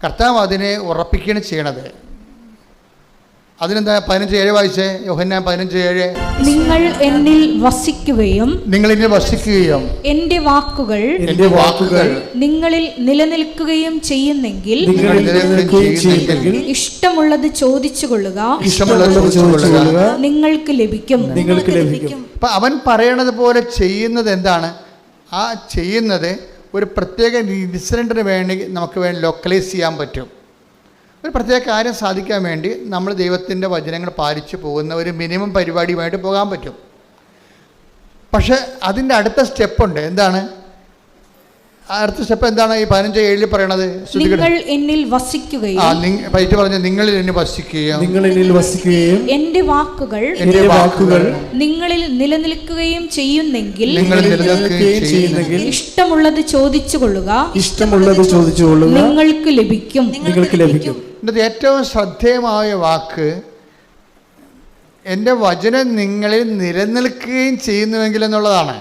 കർത്താവ് അതിനെ ഉറപ്പിക്കുകയാണ് ചെയ്യണത്. അതിനെന്താ 15:7 വായിച്ചേ? യോഹന്നാൻ 15:7. നിങ്ങൾ എന്നിൽ വസിക്കുകയും എൻ്റെ വാക്കുകൾ നിങ്ങളിൽ നിലനിൽക്കുകയും ചെയ്യുന്നെങ്കിൽ ഇഷ്ടമുള്ളത് ചോദിച്ചുകൊള്ളുക, നിങ്ങൾക്ക് ലഭിക്കും. അപ്പം അവൻ പറയണത് പോലെ ചെയ്യുന്നത് എന്താണ്? ആ ചെയ്യുന്നത് ഒരു പ്രത്യേക ഇൻസിഡൻറ്റിന് വേണ്ടി നമുക്ക് വേണ്ടി ലൊക്കലൈസ് ചെയ്യാൻ പറ്റും. ഒരു പ്രത്യേക കാര്യം സാധിക്കാൻ വേണ്ടി നമ്മൾ ദൈവത്തിൻ്റെ വചനങ്ങൾ പാലിച്ചു പോകുന്ന ഒരു മിനിമം പരിപാടിയുമായിട്ട് പോകാൻ പറ്റും. പക്ഷെ അതിൻ്റെ അടുത്ത സ്റ്റെപ്പുണ്ട്. എന്താണ് അടുത്ത സ്റ്റെപ്പ്? എന്താണ് ഈ 15:7 പറയണത്? നിങ്ങൾ എന്നിൽ വസിക്കുകയും പറഞ്ഞു, നിങ്ങളിൽ എന്നെ വസിക്കുകയും എൻ്റെ വാക്കുകൾ നിങ്ങളിൽ നിലനിൽക്കുകയും ചെയ്യുന്നെങ്കിൽ ഇഷ്ടമുള്ളത് ചോദിച്ചുകൊള്ളുക, നിങ്ങൾക്ക് ലഭിക്കും. ഇതിൻ്റെ ഏറ്റവും ശ്രദ്ധേയമായ വാക്ക് എൻ്റെ വചനം നിങ്ങളിൽ നിലനിൽക്കുകയും ചെയ്യുന്നുവെങ്കിൽ എന്നുള്ളതാണ്.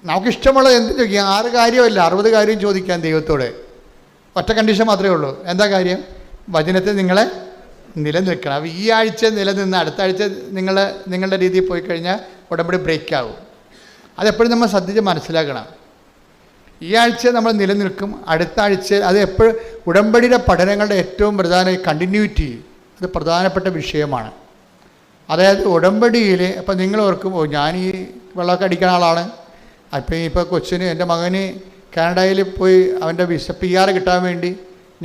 നമുക്കിഷ്ടമുള്ളത് എന്ത് ചോദിക്കാം? 6 കാര്യമല്ല, 60 കാര്യം ചോദിക്കാം ദൈവത്തോട്. ഒറ്റ കണ്ടീഷൻ മാത്രമേ ഉള്ളൂ. എന്താ കാര്യം? വചനത്തിൽ നിങ്ങളെ നിലനിൽക്കണം. അപ്പോൾ ഈ ആഴ്ച നിലനിന്ന് അടുത്ത ആഴ്ച നിങ്ങളുടെ രീതിയിൽ പോയി കഴിഞ്ഞാൽ ഉടമ്പടി ബ്രേക്ക് ആകും. അതെപ്പോഴും നമ്മൾ ശ്രദ്ധിച്ച് മനസ്സിലാക്കണം. ഈ ആഴ്ച നമ്മൾ നിലനിൽക്കും, അടുത്ത ആഴ്ച അത് എപ്പോഴും ഉടമ്പടിയുടെ പഠനങ്ങളുടെ ഏറ്റവും പ്രധാന കണ്ടിന്യൂറ്റി, അത് പ്രധാനപ്പെട്ട വിഷയമാണ്. അതായത് ഉടമ്പടിയിൽ ഇപ്പം നിങ്ങൾ ഓർക്കും, ഞാൻ ഈ വെള്ളമൊക്കെ അടിക്കുന്ന ആളാണ്, അപ്പം ഇപ്പോൾ കൊച്ചിന് എൻ്റെ മകന് കാനഡയിൽ പോയി അവൻ്റെ PR കിട്ടാൻ വേണ്ടി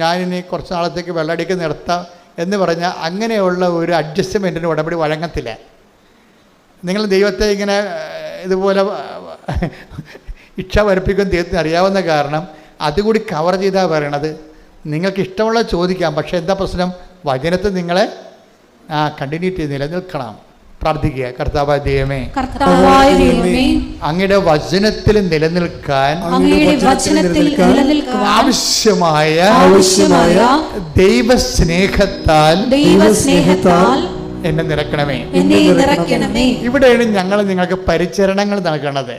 ഞാനിനി കുറച്ച് നാളത്തേക്ക് വെള്ളമടിക്ക് നിർത്താം എന്ന് പറഞ്ഞാൽ അങ്ങനെയുള്ള ഒരു അഡ്ജസ്റ്റ്മെൻറ്റിന് ഉടമ്പടി വഴങ്ങത്തില്ല. നിങ്ങൾ ദൈവത്തെ ഇങ്ങനെ ഇതുപോലെ ഇച്ഛ വരപ്പിക്കും ദൈവത്തിന് അറിയാവുന്ന കാരണം അതുകൂടി കവർ ചെയ്താൽ പറയണത് നിങ്ങൾക്ക് ഇഷ്ടമുള്ള ചോദിക്കാം. പക്ഷേ എന്താ പ്രശ്നം? വചനത്തിൽ നിങ്ങളെ കണ്ടിന്യൂറ്റി നിലനിൽക്കണം. പ്രാർത്ഥിക്കുക, കർത്താവായ ദൈവമേ, അങ്ങയുടെ വചനത്തിൽ നിലനിൽക്കാൻ ആവശ്യമായ ദൈവസ്നേഹത്താൽ എന്നെ നിറക്കണമേ. ഇവിടെയാണ് ഞങ്ങൾ നിങ്ങൾക്ക് പരിചരണങ്ങൾ നൽകണത്.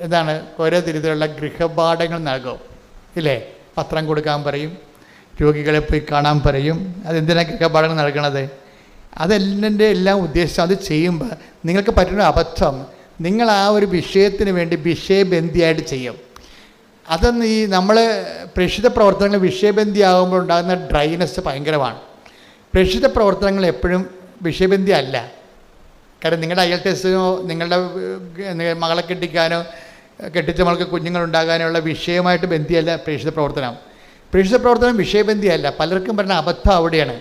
എന്താണ്? ഓരോ തരത്തിലുള്ള ഗൃഹപാഠങ്ങൾ നൽകും ഇല്ലേ? പത്രം കൊടുക്കാൻ പറയും, രോഗികളെ പോയി കാണാൻ പറയും. അതെന്തിനാണ് ഗൃഹപാഠങ്ങൾ നൽകണത്? അതെല്ലാം എല്ലാം ഉദ്ദേശം അത് ചെയ്യുമ്പോൾ നിങ്ങൾക്ക് പറ്റുന്ന അബദ്ധം, നിങ്ങൾ ആ ഒരു വിഷയത്തിന് വേണ്ടി വിഷയബന്ധിയായിട്ട് ചെയ്യും. അതൊന്ന് ഈ നമ്മൾ പ്രേക്ഷിത പ്രവർത്തനങ്ങൾ വിഷയബന്ധിയാകുമ്പോൾ ഉണ്ടാകുന്ന ഡ്രൈനെസ് ഭയങ്കരമാണ്. പ്രേക്ഷിത പ്രവർത്തനങ്ങൾ എപ്പോഴും വിഷയബന്ധി അല്ല. കാരണം നിങ്ങളുടെ IELTS-നോ നിങ്ങളുടെ മകളെ കെട്ടിക്കാനോ കെട്ടിച്ച മകൾക്ക് കുഞ്ഞുങ്ങളുണ്ടാകാനോ ഉള്ള വിഷയമായിട്ട് ബന്ധിയല്ല പ്രേക്ഷിത പ്രവർത്തനം. പ്രേക്ഷിത പ്രവർത്തനം വിഷയബന്ധിയല്ല. പലർക്കും പറയുന്ന അബദ്ധം അവിടെയാണ്.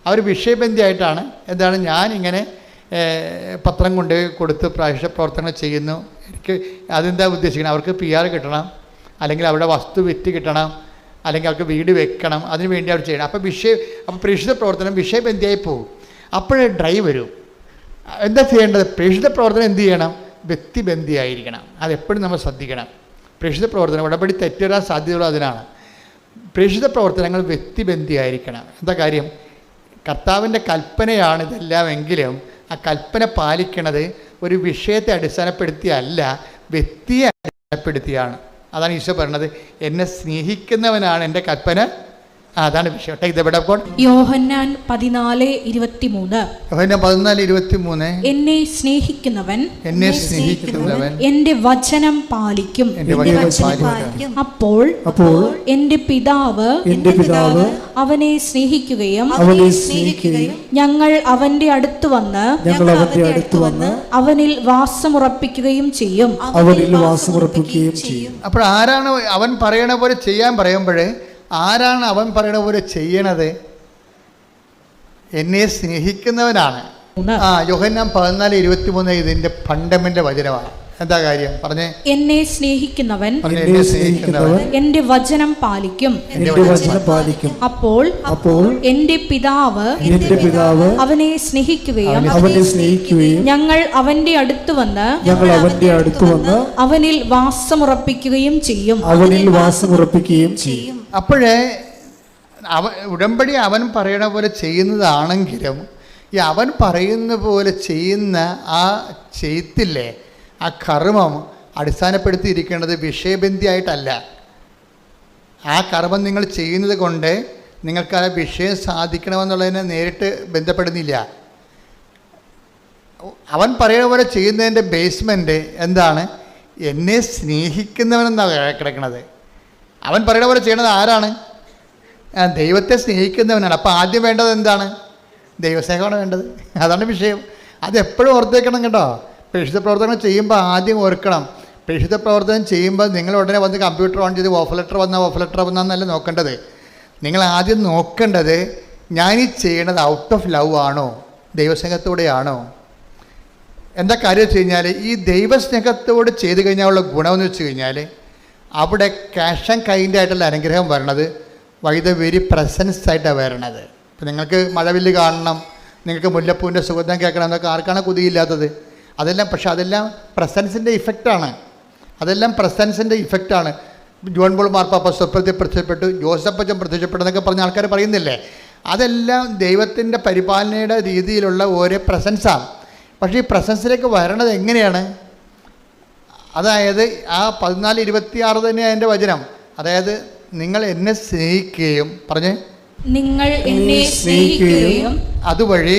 അവർ വിഷയബന്ധിയായിട്ടാണ് എന്താണ് ഞാനിങ്ങനെ പത്രം കൊണ്ട് കൊടുത്ത് പ്രാദേശിക പ്രവർത്തനങ്ങൾ ചെയ്യുന്നു. എനിക്ക് അതെന്താ ഉദ്ദേശിക്കണം? അവർക്ക് PR കിട്ടണം, അല്ലെങ്കിൽ അവിടെ വസ്തു വിറ്റ് കിട്ടണം, അല്ലെങ്കിൽ അവർക്ക് വീട് വെക്കണം, അതിന് വേണ്ടി അവർ ചെയ്യണം. അപ്പോൾ പ്രേക്ഷിത പ്രവർത്തനം വിഷയബന്ധിയായി പോകും. അപ്പോഴേ ഡ്രൈ വരും. എന്താ ചെയ്യേണ്ടത്? പ്രേക്ഷിത പ്രവർത്തനം എന്ത് ചെയ്യണം? വ്യക്തിബന്ധിയായിരിക്കണം. അതെപ്പോഴും നമ്മൾ ശ്രദ്ധിക്കണം. പ്രേക്ഷിത പ്രവർത്തനം ഉടമ്പടി തെറ്റുവരാൻ സാധ്യതയുള്ള അതിനാണ്. പ്രേക്ഷിത പ്രവർത്തനങ്ങൾ വ്യക്തിബന്ധിയായിരിക്കണം. എന്താ കാര്യം? കർത്താവിൻ്റെ കൽപ്പനയാണ് ഇതെല്ലാം എങ്കിലും ആ കൽപ്പന പാലിക്കണത് ഒരു വിഷയത്തെ അടിസ്ഥാനപ്പെടുത്തിയല്ല, വ്യക്തിയെ അടിസ്ഥാനപ്പെടുത്തിയാണ്. അതാണ് ഈശോ പറഞ്ഞത്, എന്നെ സ്നേഹിക്കുന്നവനാണ് എൻ്റെ കൽപ്പന. അതാണ് വിഷയം. യോഹന്നാൻ 14:23. യോഹന്നാൻ 14:23. എന്നെ സ്നേഹിക്കുന്നവൻ എന്റെ വചനം പാലിക്കും. അപ്പോൾ എന്റെ പിതാവ് അവനെ സ്നേഹിക്കുകയും ഞങ്ങൾ അവന്റെ അടുത്ത് വന്ന് അവനിൽ വാസമുറപ്പിക്കുകയും ചെയ്യും. അപ്പോൾ ആരാണ് അവൻ പറയണ പോലെ ചെയ്യാൻ പറയുമ്പോഴേ ആരാണ് അവൻ പറയണ പോലെ ചെയ്യണത്? എന്നെ സ്നേഹിക്കുന്നവനാണ്. യോഹന്നാൻ 14:23 ഇതിൻ്റെ ഫണ്ടമെൻ്റൽ വചനമാണ്. എന്താ കാര്യം പറഞ്ഞേ? എന്നെ സ്നേഹിക്കുന്നവൻ എന്റെ വചനം പാലിക്കും. അപ്പോൾ എന്റെ പിതാവ് അവനെ സ്നേഹിക്കുകയും ഞങ്ങൾ അവന്റെ അടുത്ത് വന്ന് അവനിൽ വാസമുറപ്പിക്കുകയും ചെയ്യും. അപ്പോഴേ ഉടമ്പടി അവൻ പറയണ പോലെ ചെയ്യുന്നതാണെങ്കിലും ഈ അവൻ പറയുന്ന പോലെ ചെയ്യുന്ന ആ ചെയ്ത്തില്ലേ, ആ കർമ്മം അടിസ്ഥാനപ്പെടുത്തിയിരിക്കേണ്ടത് വിഷയബന്ധിയായിട്ടല്ല. ആ കർമ്മം നിങ്ങൾ ചെയ്യുന്നത് കൊണ്ട് നിങ്ങൾക്ക് ആ വിഷയം സാധിക്കണമെന്നുള്ളതിനെ നേരിട്ട് ബന്ധപ്പെടുന്നില്ല. അവൻ പറയുന്ന പോലെ ചെയ്യുന്നതിൻ്റെ ബേസ്മെൻറ്റ് എന്താണ്? എന്നെ സ്നേഹിക്കുന്നവനെന്നാണ് കിടക്കുന്നത്. അവൻ പറയുന്ന പോലെ ചെയ്യണത് ആരാണ്? ദൈവത്തെ സ്നേഹിക്കുന്നവനാണ്. അപ്പോൾ ആദ്യം വേണ്ടത് എന്താണ്? ദൈവസ്നേഹമാണ് വേണ്ടത്. അതാണ് വിഷയം. അതെപ്പോഴും ഓർത്തേക്കണം കേട്ടോ. പ്രേക്ഷിത പ്രവർത്തനം ചെയ്യുമ്പോൾ ആദ്യം ഓർക്കണം. പ്രേക്ഷിത പ്രവർത്തനം ചെയ്യുമ്പോൾ നിങ്ങൾ ഉടനെ വന്ന് കമ്പ്യൂട്ടർ ഓൺ ചെയ്ത് ഓഫ് ലെറ്റർ വന്നല്ല നോക്കേണ്ടത്. നിങ്ങൾ ആദ്യം നോക്കേണ്ടത് ഞാനീ ചെയ്യണത് ഔട്ട് ഓഫ് ലവ് ആണോ, ദൈവസ്നേഹത്തോടെയാണോ? എന്താ കാര്യം വെച്ച് കഴിഞ്ഞാൽ ഈ ദൈവസ്നേഹത്തോട് ചെയ്ത് കഴിഞ്ഞാലുള്ള ഗുണമെന്ന് വെച്ച് കഴിഞ്ഞാൽ അവിടെ ക്യാഷ് ആൻഡ് കൈൻഡ് ആയിട്ടുള്ള അനുഗ്രഹം വരണത് വൈ ദ വെരി പ്രസൻസ് ആയിട്ടാണ് വരണത്. ഇപ്പം നിങ്ങൾക്ക് മഴവില്ല് കാണണം, നിങ്ങൾക്ക് മുല്ലപ്പൂവിൻ്റെ സുഗന്ധം കേൾക്കണം എന്നൊക്കെ ആർക്കാണ് കൊതിയില്ലാത്തത്? അതെല്ലാം പ്രസൻസിൻ്റെ ഇഫക്റ്റാണ്. ജോൺ പോൾ മാർപ്പാപ്പ സ്വപ്നത്തിൽ പ്രത്യക്ഷപ്പെട്ടു, ജോസഫ് അച്ഛൻ പ്രത്യക്ഷപ്പെട്ടു എന്നൊക്കെ പറഞ്ഞ ആൾക്കാർ പറയുന്നില്ലേ? അതെല്ലാം ദൈവത്തിൻ്റെ പരിപാലനയുടെ രീതിയിലുള്ള ഓരോ പ്രസൻസാണ്. പക്ഷേ ഈ പ്രസൻസിലേക്ക് വരണത് എങ്ങനെയാണ്? അതായത് ആ 14:26 തന്നെയാണ് അതിൻ്റെ വചനം. അതായത് നിങ്ങൾ എന്നെ സ്നേഹിക്കുകയും പറഞ്ഞേ, നിങ്ങൾ എന്നെ സ്നേഹിക്കുകയും അതുവഴി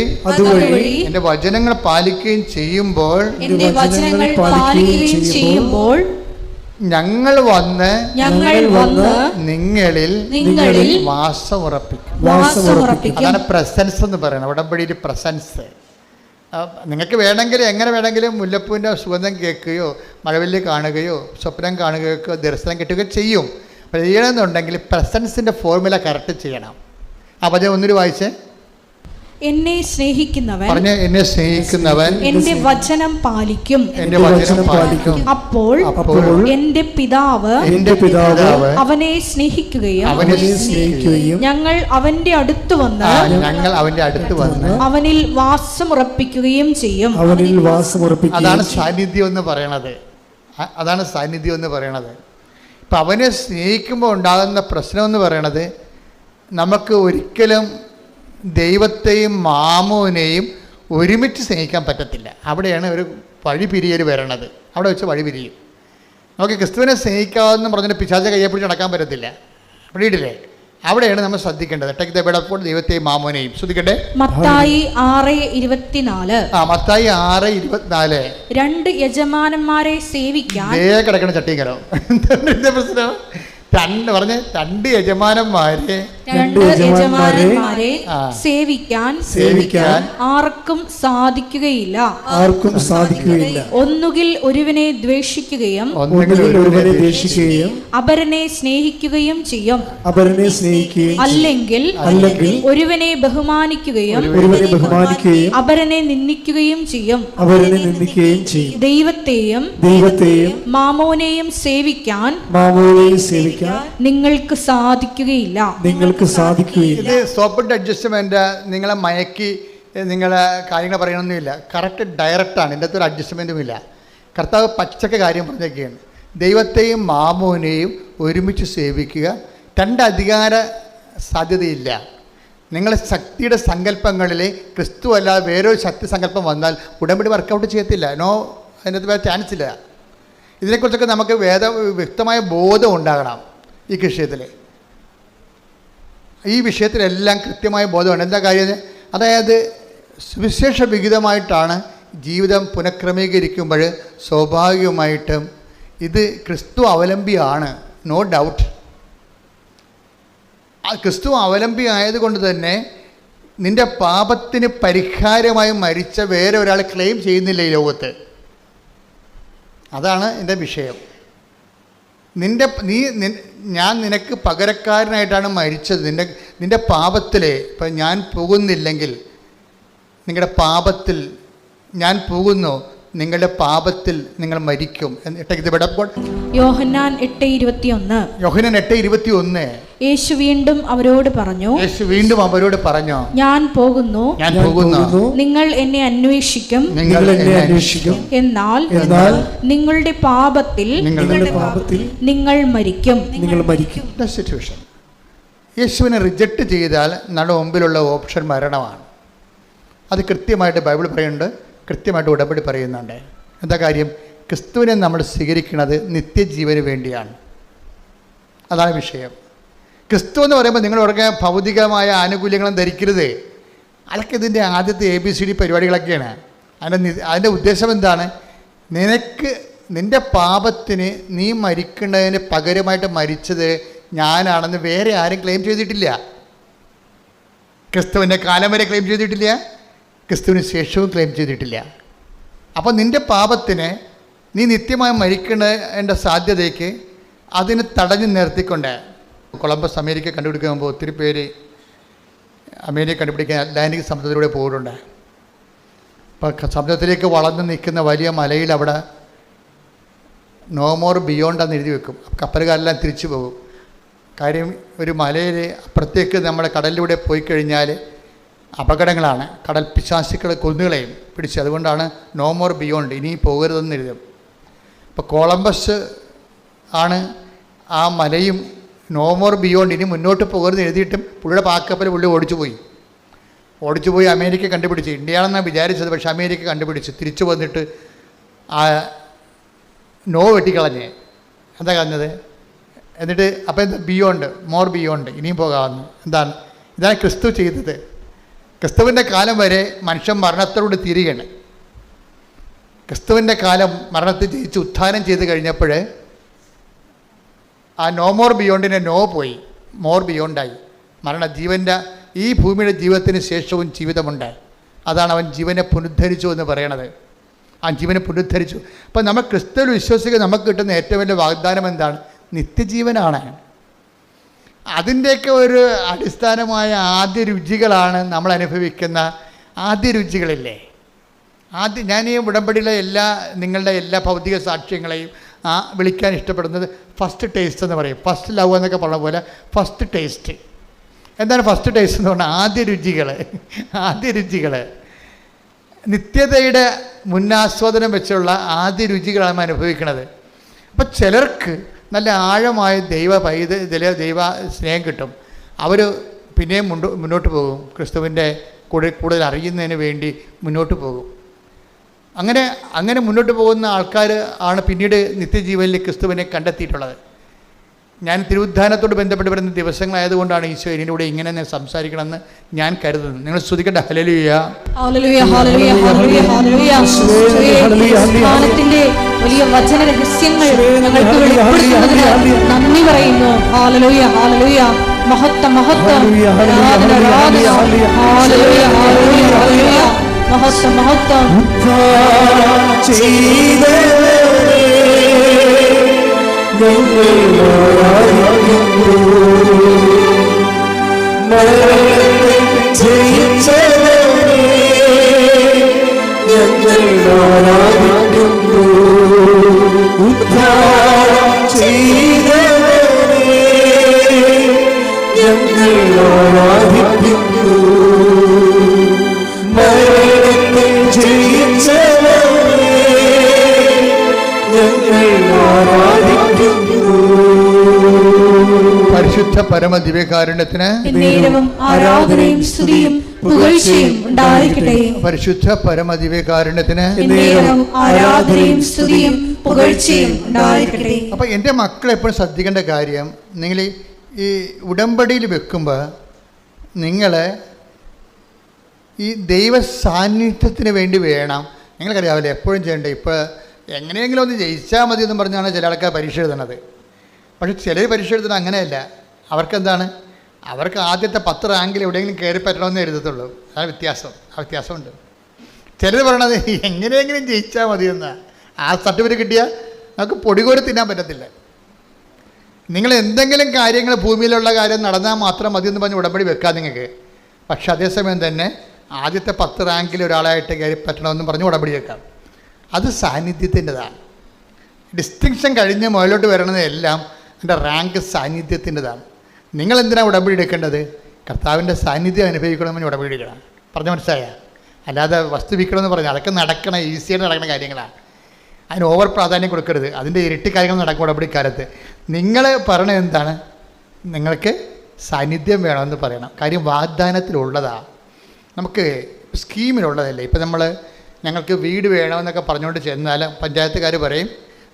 എന്റെ വചനങ്ങൾ പാലിക്കുകയും ചെയ്യുമ്പോൾ ഞങ്ങൾ വന്ന് നിങ്ങളിൽ വാസമുറപ്പിക്കും. അതാണ് പ്രസൻസ് എന്ന് പറയുന്നത്. ഉടമ്പടിയിൽ പ്രസൻസ്. നിങ്ങൾക്ക് വേണമെങ്കിൽ എങ്ങനെ വേണമെങ്കിലും മുല്ലപ്പൂവിൻ്റെ സുഗന്ധം കേൾക്കുകയോ മഴവില്ല് കാണുകയോ സ്വപ്നം കാണുകയോ ദർശനം കിട്ടുകയോ ചെയ്യും. അപ്പോൾ ചെയ്യണമെന്നുണ്ടെങ്കിൽ പ്രസൻസിൻ്റെ ഫോർമുല കറക്റ്റ് ചെയ്യണം. അപ്പം ഒന്നൊരു വായിച്ചേ. എന്നെ സ്നേഹിക്കുന്നവൻ എന്റെ വചനം പാലിക്കും. അപ്പോൾ എന്റെ പിതാവ് അവനെ സ്നേഹിക്കുകയും ഞങ്ങൾ അവന്റെ അടുത്ത് വന്ന് അവനിൽ വാസമുറപ്പിക്കുകയും ചെയ്യും. അതാണ് സാന്നിധ്യം എന്ന് പറയണത്. ഇപ്പം അവനെ സ്നേഹിക്കുമ്പോൾ ഉണ്ടാകുന്ന പ്രശ്നം എന്ന് പറയണത് നമുക്ക് ഒരിക്കലും ദൈവത്തെയും മാമോനെയും ഒരുമിച്ച് സ്നേഹിക്കാൻ പറ്റത്തില്ല. അവിടെയാണ് ഒരു വഴിപിരിയൽ വരണത്. അവിടെ വെച്ച് വഴിപിരിയും. നമുക്ക് ക്രിസ്തുവിനെ സ്നേഹിക്കാമെന്ന് പറഞ്ഞിട്ട് പിശാചെ കയ്യെ പിടിച്ച് നടക്കാൻ പറ്റത്തില്ല. പിടിയിട്ടില്ലേ? അവിടെയാണ് നമ്മൾ ശ്രദ്ധിക്കേണ്ടത്. ടേക്ക് ദ ബെഡ് അപ്പോൾ ദൈവത്തെയും മാമോനെയും ശ്രദ്ധിക്കട്ടെ. മത്തായി 6:24. മത്തായി 6:24. രണ്ട് യജമാനന്മാരെ സേവിക്കാൻ കിടക്കണ ചട്ടിക്കലോ പ്രശ്നം. രണ്ട് യജമാനന്മാരെ സേവിക്കാൻ ആർക്കും സാധിക്കുകയില്ല. ഒന്നുകിൽ ഒരുവനെ ദ്വേഷിക്കുകയും അപരനെ സ്നേഹിക്കുകയും ചെയ്യും. അല്ലെങ്കിൽ ഒരുവനെ ബഹുമാനിക്കുകയും അപരനെ നിന്ദിക്കുകയും ചെയ്യും. ദൈവത്തെയും മാമോനെയും സേവിക്കാൻ നിങ്ങൾക്ക് സാധിക്കുകയില്ല. ഇത് സോപ്പിൻ്റെ അഡ്ജസ്റ്റ്മെന്റ് നിങ്ങളെ മയക്കി നിങ്ങളെ കാര്യങ്ങൾ പറയണമെന്നില്ല. കറക്റ്റ് ഡയറക്റ്റാണ്. ഇതിൻ്റെ അകത്തൊരു അഡ്ജസ്റ്റ്മെൻറ്റും ഇല്ല. കർത്താവ് പച്ചക്ക് കാര്യം പറഞ്ഞൊക്കെയാണ്. ദൈവത്തെയും മാമോനെയും ഒരുമിച്ച് സേവിക്കുക. രണ്ട് അധികാര സാധ്യതയില്ല. നിങ്ങളെ ശക്തിയുടെ സങ്കല്പങ്ങളിൽ ക്രിസ്തു അല്ലാതെ വേറൊരു ശക്തി സങ്കല്പം വന്നാൽ ഉടമ്പടി വർക്കൗട്ട് ചെയ്യത്തില്ല. അതിനകത്ത് വേറെ ചാൻസ് ഇല്ല. ഇതിനെക്കുറിച്ചൊക്കെ നമുക്ക് വ്യക്തമായ ബോധം ഉണ്ടാകണം. ഈ വിഷയത്തിലെല്ലാം കൃത്യമായ ബോധമാണ്. എന്താ കാര്യം? അതായത് സുവിശേഷ വിഹിതമായിട്ടാണ് ജീവിതം പുനഃക്രമീകരിക്കുമ്പോൾ സ്വാഭാവികമായിട്ടും ഇത് ക്രിസ്തു അവലംബിയാണ്, നോ ഡൗട്ട്. ആ ക്രിസ്തു അവലംബി ആയതുകൊണ്ട് തന്നെ നിൻ്റെ പാപത്തിന് പരിഹാരമായി മരിച്ച വേറെ ഒരാൾ ക്ലെയിം ചെയ്യുന്നില്ല ഈ ലോകത്ത്. അതാണ് എൻ്റെ വിഷയം. ഞാൻ നിനക്ക് പകരക്കാരനായിട്ടാണ് മരിച്ചത്. നിൻ്റെ പാപത്തിൽ ഇപ്പം ഞാൻ പോകുന്നില്ലെങ്കിൽ നിങ്ങളുടെ പാപത്തിൽ ഞാൻ പോകുന്നു, നിങ്ങളുടെ പാപത്തിൽ നിങ്ങൾ മരിക്കും. യോഹന്നാൻ 8:21. യോഹന്നാൻ 8:21. യേശു വീണ്ടും അവരോട് പറഞ്ഞു, ഞാൻ പോകുന്നു, നിങ്ങൾ എന്നെ അന്വേഷിക്കും, എന്നാൽ നിങ്ങളുടെ പാപത്തിൽ നിങ്ങൾ മരിക്കും. സിറ്റുവേഷൻ യേശുവിനെ റിജക്റ്റ് ചെയ്താൽ നമ്മുടെ മുമ്പിലുള്ള ഓപ്ഷൻ മരണമാണ്. അത് കൃത്യമായിട്ട് ബൈബിൾ പറയുന്നുണ്ട്, കൃത്യമായിട്ട് ഉടമ്പടി പറയുന്നുണ്ട്. എന്താ കാര്യം? ക്രിസ്തുവിനെ നമ്മൾ സ്വീകരിക്കുന്നത് നിത്യജീവന് വേണ്ടിയാണ്. അതാണ് വിഷയം. ക്രിസ്തു എന്ന് പറയുമ്പോൾ നിങ്ങൾ ഉറങ്ങാൻ ഭൗതികമായ ആനുകൂല്യങ്ങളും ധരിക്കരുത്. അതൊക്കെ ഇതിൻ്റെ ആദ്യത്തെ ABCD പരിപാടികളൊക്കെയാണ്. അതിൻ്റെ ഉദ്ദേശം എന്താണ്? നിൻ്റെ പാപത്തിന് നീ മരിക്കുന്നതിന് പകരമായിട്ട് മരിച്ചത് ഞാനാണെന്ന് വേറെ ആരും ക്ലെയിം ചെയ്തിട്ടില്ല. ക്രിസ്തുവിൻ്റെ കാലം വരെ ക്ലെയിം ചെയ്തിട്ടില്ല, ക്രിസ്തുവിന് ശേഷവും ക്ലെയിം ചെയ്തിട്ടില്ല. അപ്പോൾ നിൻ്റെ പാപത്തിന് നീ നിത്യമായി മരിക്കുന്നതിൻ്റെ സാധ്യതയ്ക്ക് അതിന് തടഞ്ഞു നിർത്തിക്കൊണ്ട് കൊളംബസ് അമേരിക്ക കണ്ടുപിടിക്കുമ്പോൾ ഒത്തിരി പേര് അമേരിക്ക കണ്ടുപിടിക്കാൻ അറ്റ്ലാന്റിക് സമുദ്രത്തിലൂടെ പോയിട്ടുണ്ട്. അപ്പോൾ സമുദ്രത്തിലേക്ക് വളർന്നു നിൽക്കുന്ന വലിയ മലയിൽ അവിടെ നോ മോർ ബിയോണ്ടെന്ന് എഴുതി വെക്കും. കപ്പലുകാരെല്ലാം തിരിച്ചു പോകും. കാര്യം ഒരു മലയിൽ അപ്പുറത്തേക്ക് നമ്മുടെ കടലിലൂടെ പോയി കഴിഞ്ഞാൽ അപകടങ്ങളാണ്, കടൽ പിശാചുക്കളെ കൊന്നുകളെയും പിടിച്ച്. അതുകൊണ്ടാണ് നോ മോർ ബിയോണ്ട്, ഇനി പോകരുതെന്ന് എഴുതും. ഇപ്പോൾ കൊളംബസ് ആണ് ആ മലയും നോ മോർ ബിയോണ്ട്, ഇനി മുന്നോട്ട് പോകരുത് എഴുതിയിട്ടും പുള്ളിയുടെ പാക്കപ്പൽ പുള്ളി ഓടിച്ചു പോയി അമേരിക്ക കണ്ടുപിടിച്ച്. ഇന്ത്യയാണെന്നാണ് വിചാരിച്ചത്, പക്ഷേ അമേരിക്ക കണ്ടുപിടിച്ച് തിരിച്ചു വന്നിട്ട് ആ നോ വെട്ടിക്കളഞ്ഞ്. എന്താ കളഞ്ഞത്? എന്നിട്ട് അപ്പോൾ എന്താ? ബിയോണ്ട്, മോർ ബിയോണ്ട്, ഇനിയും പോകാമെന്ന്. ഇതാണ് ക്രിസ്തു ചെയ്തത്. ക്രിസ്തുവിൻ്റെ കാലം വരെ മനുഷ്യൻ മരണത്തോട് തീരുകയാണ്. ക്രിസ്തുവിൻ്റെ കാലം മരണത്തെ ജയിച്ച് ഉത്ഥാനം ചെയ്ത് കഴിഞ്ഞപ്പോൾ ആ നോ മോർ ബിയോണ്ടിനെ നോ പോയി, മോർ ബിയോണ്ടായി. ജീവൻ്റെ ഈ ഭൂമിയുടെ ജീവിതത്തിന് ശേഷവും ജീവിതമുണ്ടായി. അതാണ് അവൻ ജീവനെ പുനരുദ്ധരിച്ചു എന്ന് പറയണത്. ആ ജീവനെ പുനരുദ്ധരിച്ചു. അപ്പം നമ്മൾ ക്രിസ്തുവിൽ വിശ്വസിക്കുക നമുക്ക് കിട്ടുന്ന ഏറ്റവും വലിയ വാഗ്ദാനം എന്താണ്? നിത്യജീവനാണ്. അതിൻ്റെയൊക്കെ ഒരു അടിസ്ഥാനമായ ആദ്യ രുചികളാണ് നമ്മൾ അനുഭവിക്കുന്ന ആദ്യ രുചികളില്ലേ. ഞാൻ ഈ ഉടമ്പടിയിലെ നിങ്ങളുടെ എല്ലാ ഭൗതിക സാക്ഷ്യങ്ങളെയും വിളിക്കാൻ ഇഷ്ടപ്പെടുന്നത് ഫസ്റ്റ് ടേസ്റ്റ് എന്ന് പറയും. ഫസ്റ്റ് ലവ് എന്നൊക്കെ പറഞ്ഞ പോലെ ഫസ്റ്റ് ടേസ്റ്റ്. എന്താണ് ഫസ്റ്റ് ടേസ്റ്റ് എന്ന് പറഞ്ഞാൽ? ആദ്യ രുചികൾ നിത്യതയുടെ മുന്നാസ്വാദനം വെച്ചുള്ള ആദ്യ രുചികളാണ് അനുഭവിക്കുന്നത്. അപ്പം ചിലർക്ക് നല്ല ആഴമായ ദൈവ സ്നേഹം കിട്ടും. അവർ പിന്നെയും മുന്നോട്ട് പോകും, ക്രിസ്തുവിൻ്റെ കൂടുതൽ അറിയുന്നതിന് വേണ്ടി മുന്നോട്ട് പോകും. അങ്ങനെ മുന്നോട്ട് പോകുന്ന ആൾക്കാർ ആണ് പിന്നീട് നിത്യജീവനിൽ ക്രിസ്തുവിനെ കണ്ടെത്തിയിട്ടുള്ളത്. ഞാൻ തിരുവുദ്ധാനത്തോട് ബന്ധപ്പെട്ട് വരുന്ന ദിവസങ്ങളായതുകൊണ്ടാണ് ഈശോ ഇതിലൂടെ ഇങ്ങനെ സംസാരിക്കണമെന്ന് ഞാൻ കരുതുന്നു. നിങ്ങൾ സ്തുതിക്കട്ടെ. ഹല്ലേലൂയ, ഹല്ലേലൂയ, ഹല്ലേലൂയ, ഹല്ലേലൂയ, ഹല്ലേലൂയ. വലിയ വചന രഹസ്യങ്ങൾ ഞങ്ങൾക്ക് വെളിപ്പെടുത്തുന്നതിന് നന്ദി പറയുന്നു. ഹല്ലേലൂയ, ഹല്ലേലൂയ. മഹത്വം, മഹത്വം, ആരാധന, ആരാധന. ഹല്ലേലൂയ, ഹല്ലേലൂയ, ഹല്ലേലൂയ. മഹത്വം, മഹത്വം. പരിശുദ്ധ പരമദിവ്യകാരുണ്യത്തിന് ആരാധനയും സ്തുതിയും പുകഴ്ചയും ഉണ്ടായിരിക്കട്ടെ. പരിശുദ്ധ പരമദിവ്യകാരുണ്യത്തിന് ആരാധനയും സ്തുതിയും പുകഴ്ചയും ഉണ്ടായിരിക്കട്ടെ. അപ്പം എൻ്റെ മക്കൾ എപ്പോഴും ശ്രദ്ധിക്കേണ്ട കാര്യം, നിങ്ങൾ ഈ ഉടമ്പടിയിൽ വെക്കുമ്പോൾ നിങ്ങൾ ഈ ദൈവ സാന്നിധ്യത്തിന് വേണ്ടി വേണം. നിങ്ങൾക്കറിയാവില്ലേ എപ്പോഴും ചെയ്യേണ്ടത്. ഇപ്പോൾ എങ്ങനെയെങ്കിലും ഒന്ന് ജയിച്ചാൽ മതി എന്ന് പറഞ്ഞാണ് ചില ആൾക്കാർ പരീക്ഷ എഴുതുന്നത്. പക്ഷേ ചിലർ പരീക്ഷ എഴുതുന്നത് അങ്ങനെയല്ല. അവർക്കെന്താണ്? അവർക്ക് ആദ്യത്തെ 10 റാങ്കിൽ എവിടെയെങ്കിലും കയറി പറ്റണമെന്ന് എഴുതത്തുള്ളൂ. അതാണ് വ്യത്യാസമുണ്ട്. ചിലർ പറയണത് എങ്ങനെയെങ്കിലും ജയിച്ചാൽ മതിയെന്ന്. ആ സർട്ടിഫിക്കറ്റ് കിട്ടിയാൽ നമുക്ക് പൊടികോരി തിന്നാൻ പറ്റത്തില്ല. നിങ്ങൾ എന്തെങ്കിലും കാര്യങ്ങൾ ഭൂമിയിലുള്ള കാര്യം നടന്നാൽ മാത്രം മതി എന്ന് പറഞ്ഞ് ഉടമ്പടി വെക്കാം നിങ്ങൾക്ക്. പക്ഷെ അതേസമയം തന്നെ ആദ്യത്തെ 10 റാങ്കിൽ ഒരാളായിട്ട് കയറി പറ്റണമെന്ന് പറഞ്ഞ് ഉടമ്പടി വെക്കാം. അത് സാന്നിധ്യത്തിൻ്റെതാണ്. ഡിസ്റ്റിങ്ഷൻ കഴിഞ്ഞ് മുകളിലോട്ട് വരണതെല്ലാം എൻ്റെ റാങ്ക് സാന്നിധ്യത്തിൻ്റെതാണ്. നിങ്ങളെന്തിനാണ് ഉടമ്പടി എടുക്കേണ്ടത്? കർത്താവിൻ്റെ സാന്നിധ്യം അനുഭവിക്കണമെന്ന് ഉടമ്പടി എടുക്കണം. പറഞ്ഞ മനസ്സിലായ? അല്ലാതെ വസ്തു വിൽക്കണമെന്ന് പറഞ്ഞാൽ അതൊക്കെ നടക്കണം, ഈസിയായിട്ട് നടക്കുന്ന കാര്യങ്ങളാണ്. അതിന് ഓവർ പ്രാധാന്യം കൊടുക്കരുത്. അതിൻ്റെ ഇരട്ടി കാര്യങ്ങൾ നടക്കും ഉടമ്പടിക്കാലത്ത്. നിങ്ങൾ പറയണത് എന്താണ്? നിങ്ങൾക്ക് സാന്നിധ്യം വേണമെന്ന് പറയണം. കാര്യം വാഗ്ദാനത്തിലുള്ളതാണ്, നമുക്ക് സ്കീമിലുള്ളതല്ലേ. ഇപ്പം ഞങ്ങൾക്ക് വീട് വേണമെന്നൊക്കെ പറഞ്ഞുകൊണ്ട് ചെന്നാൽ പഞ്ചായത്തുകാർ പറയും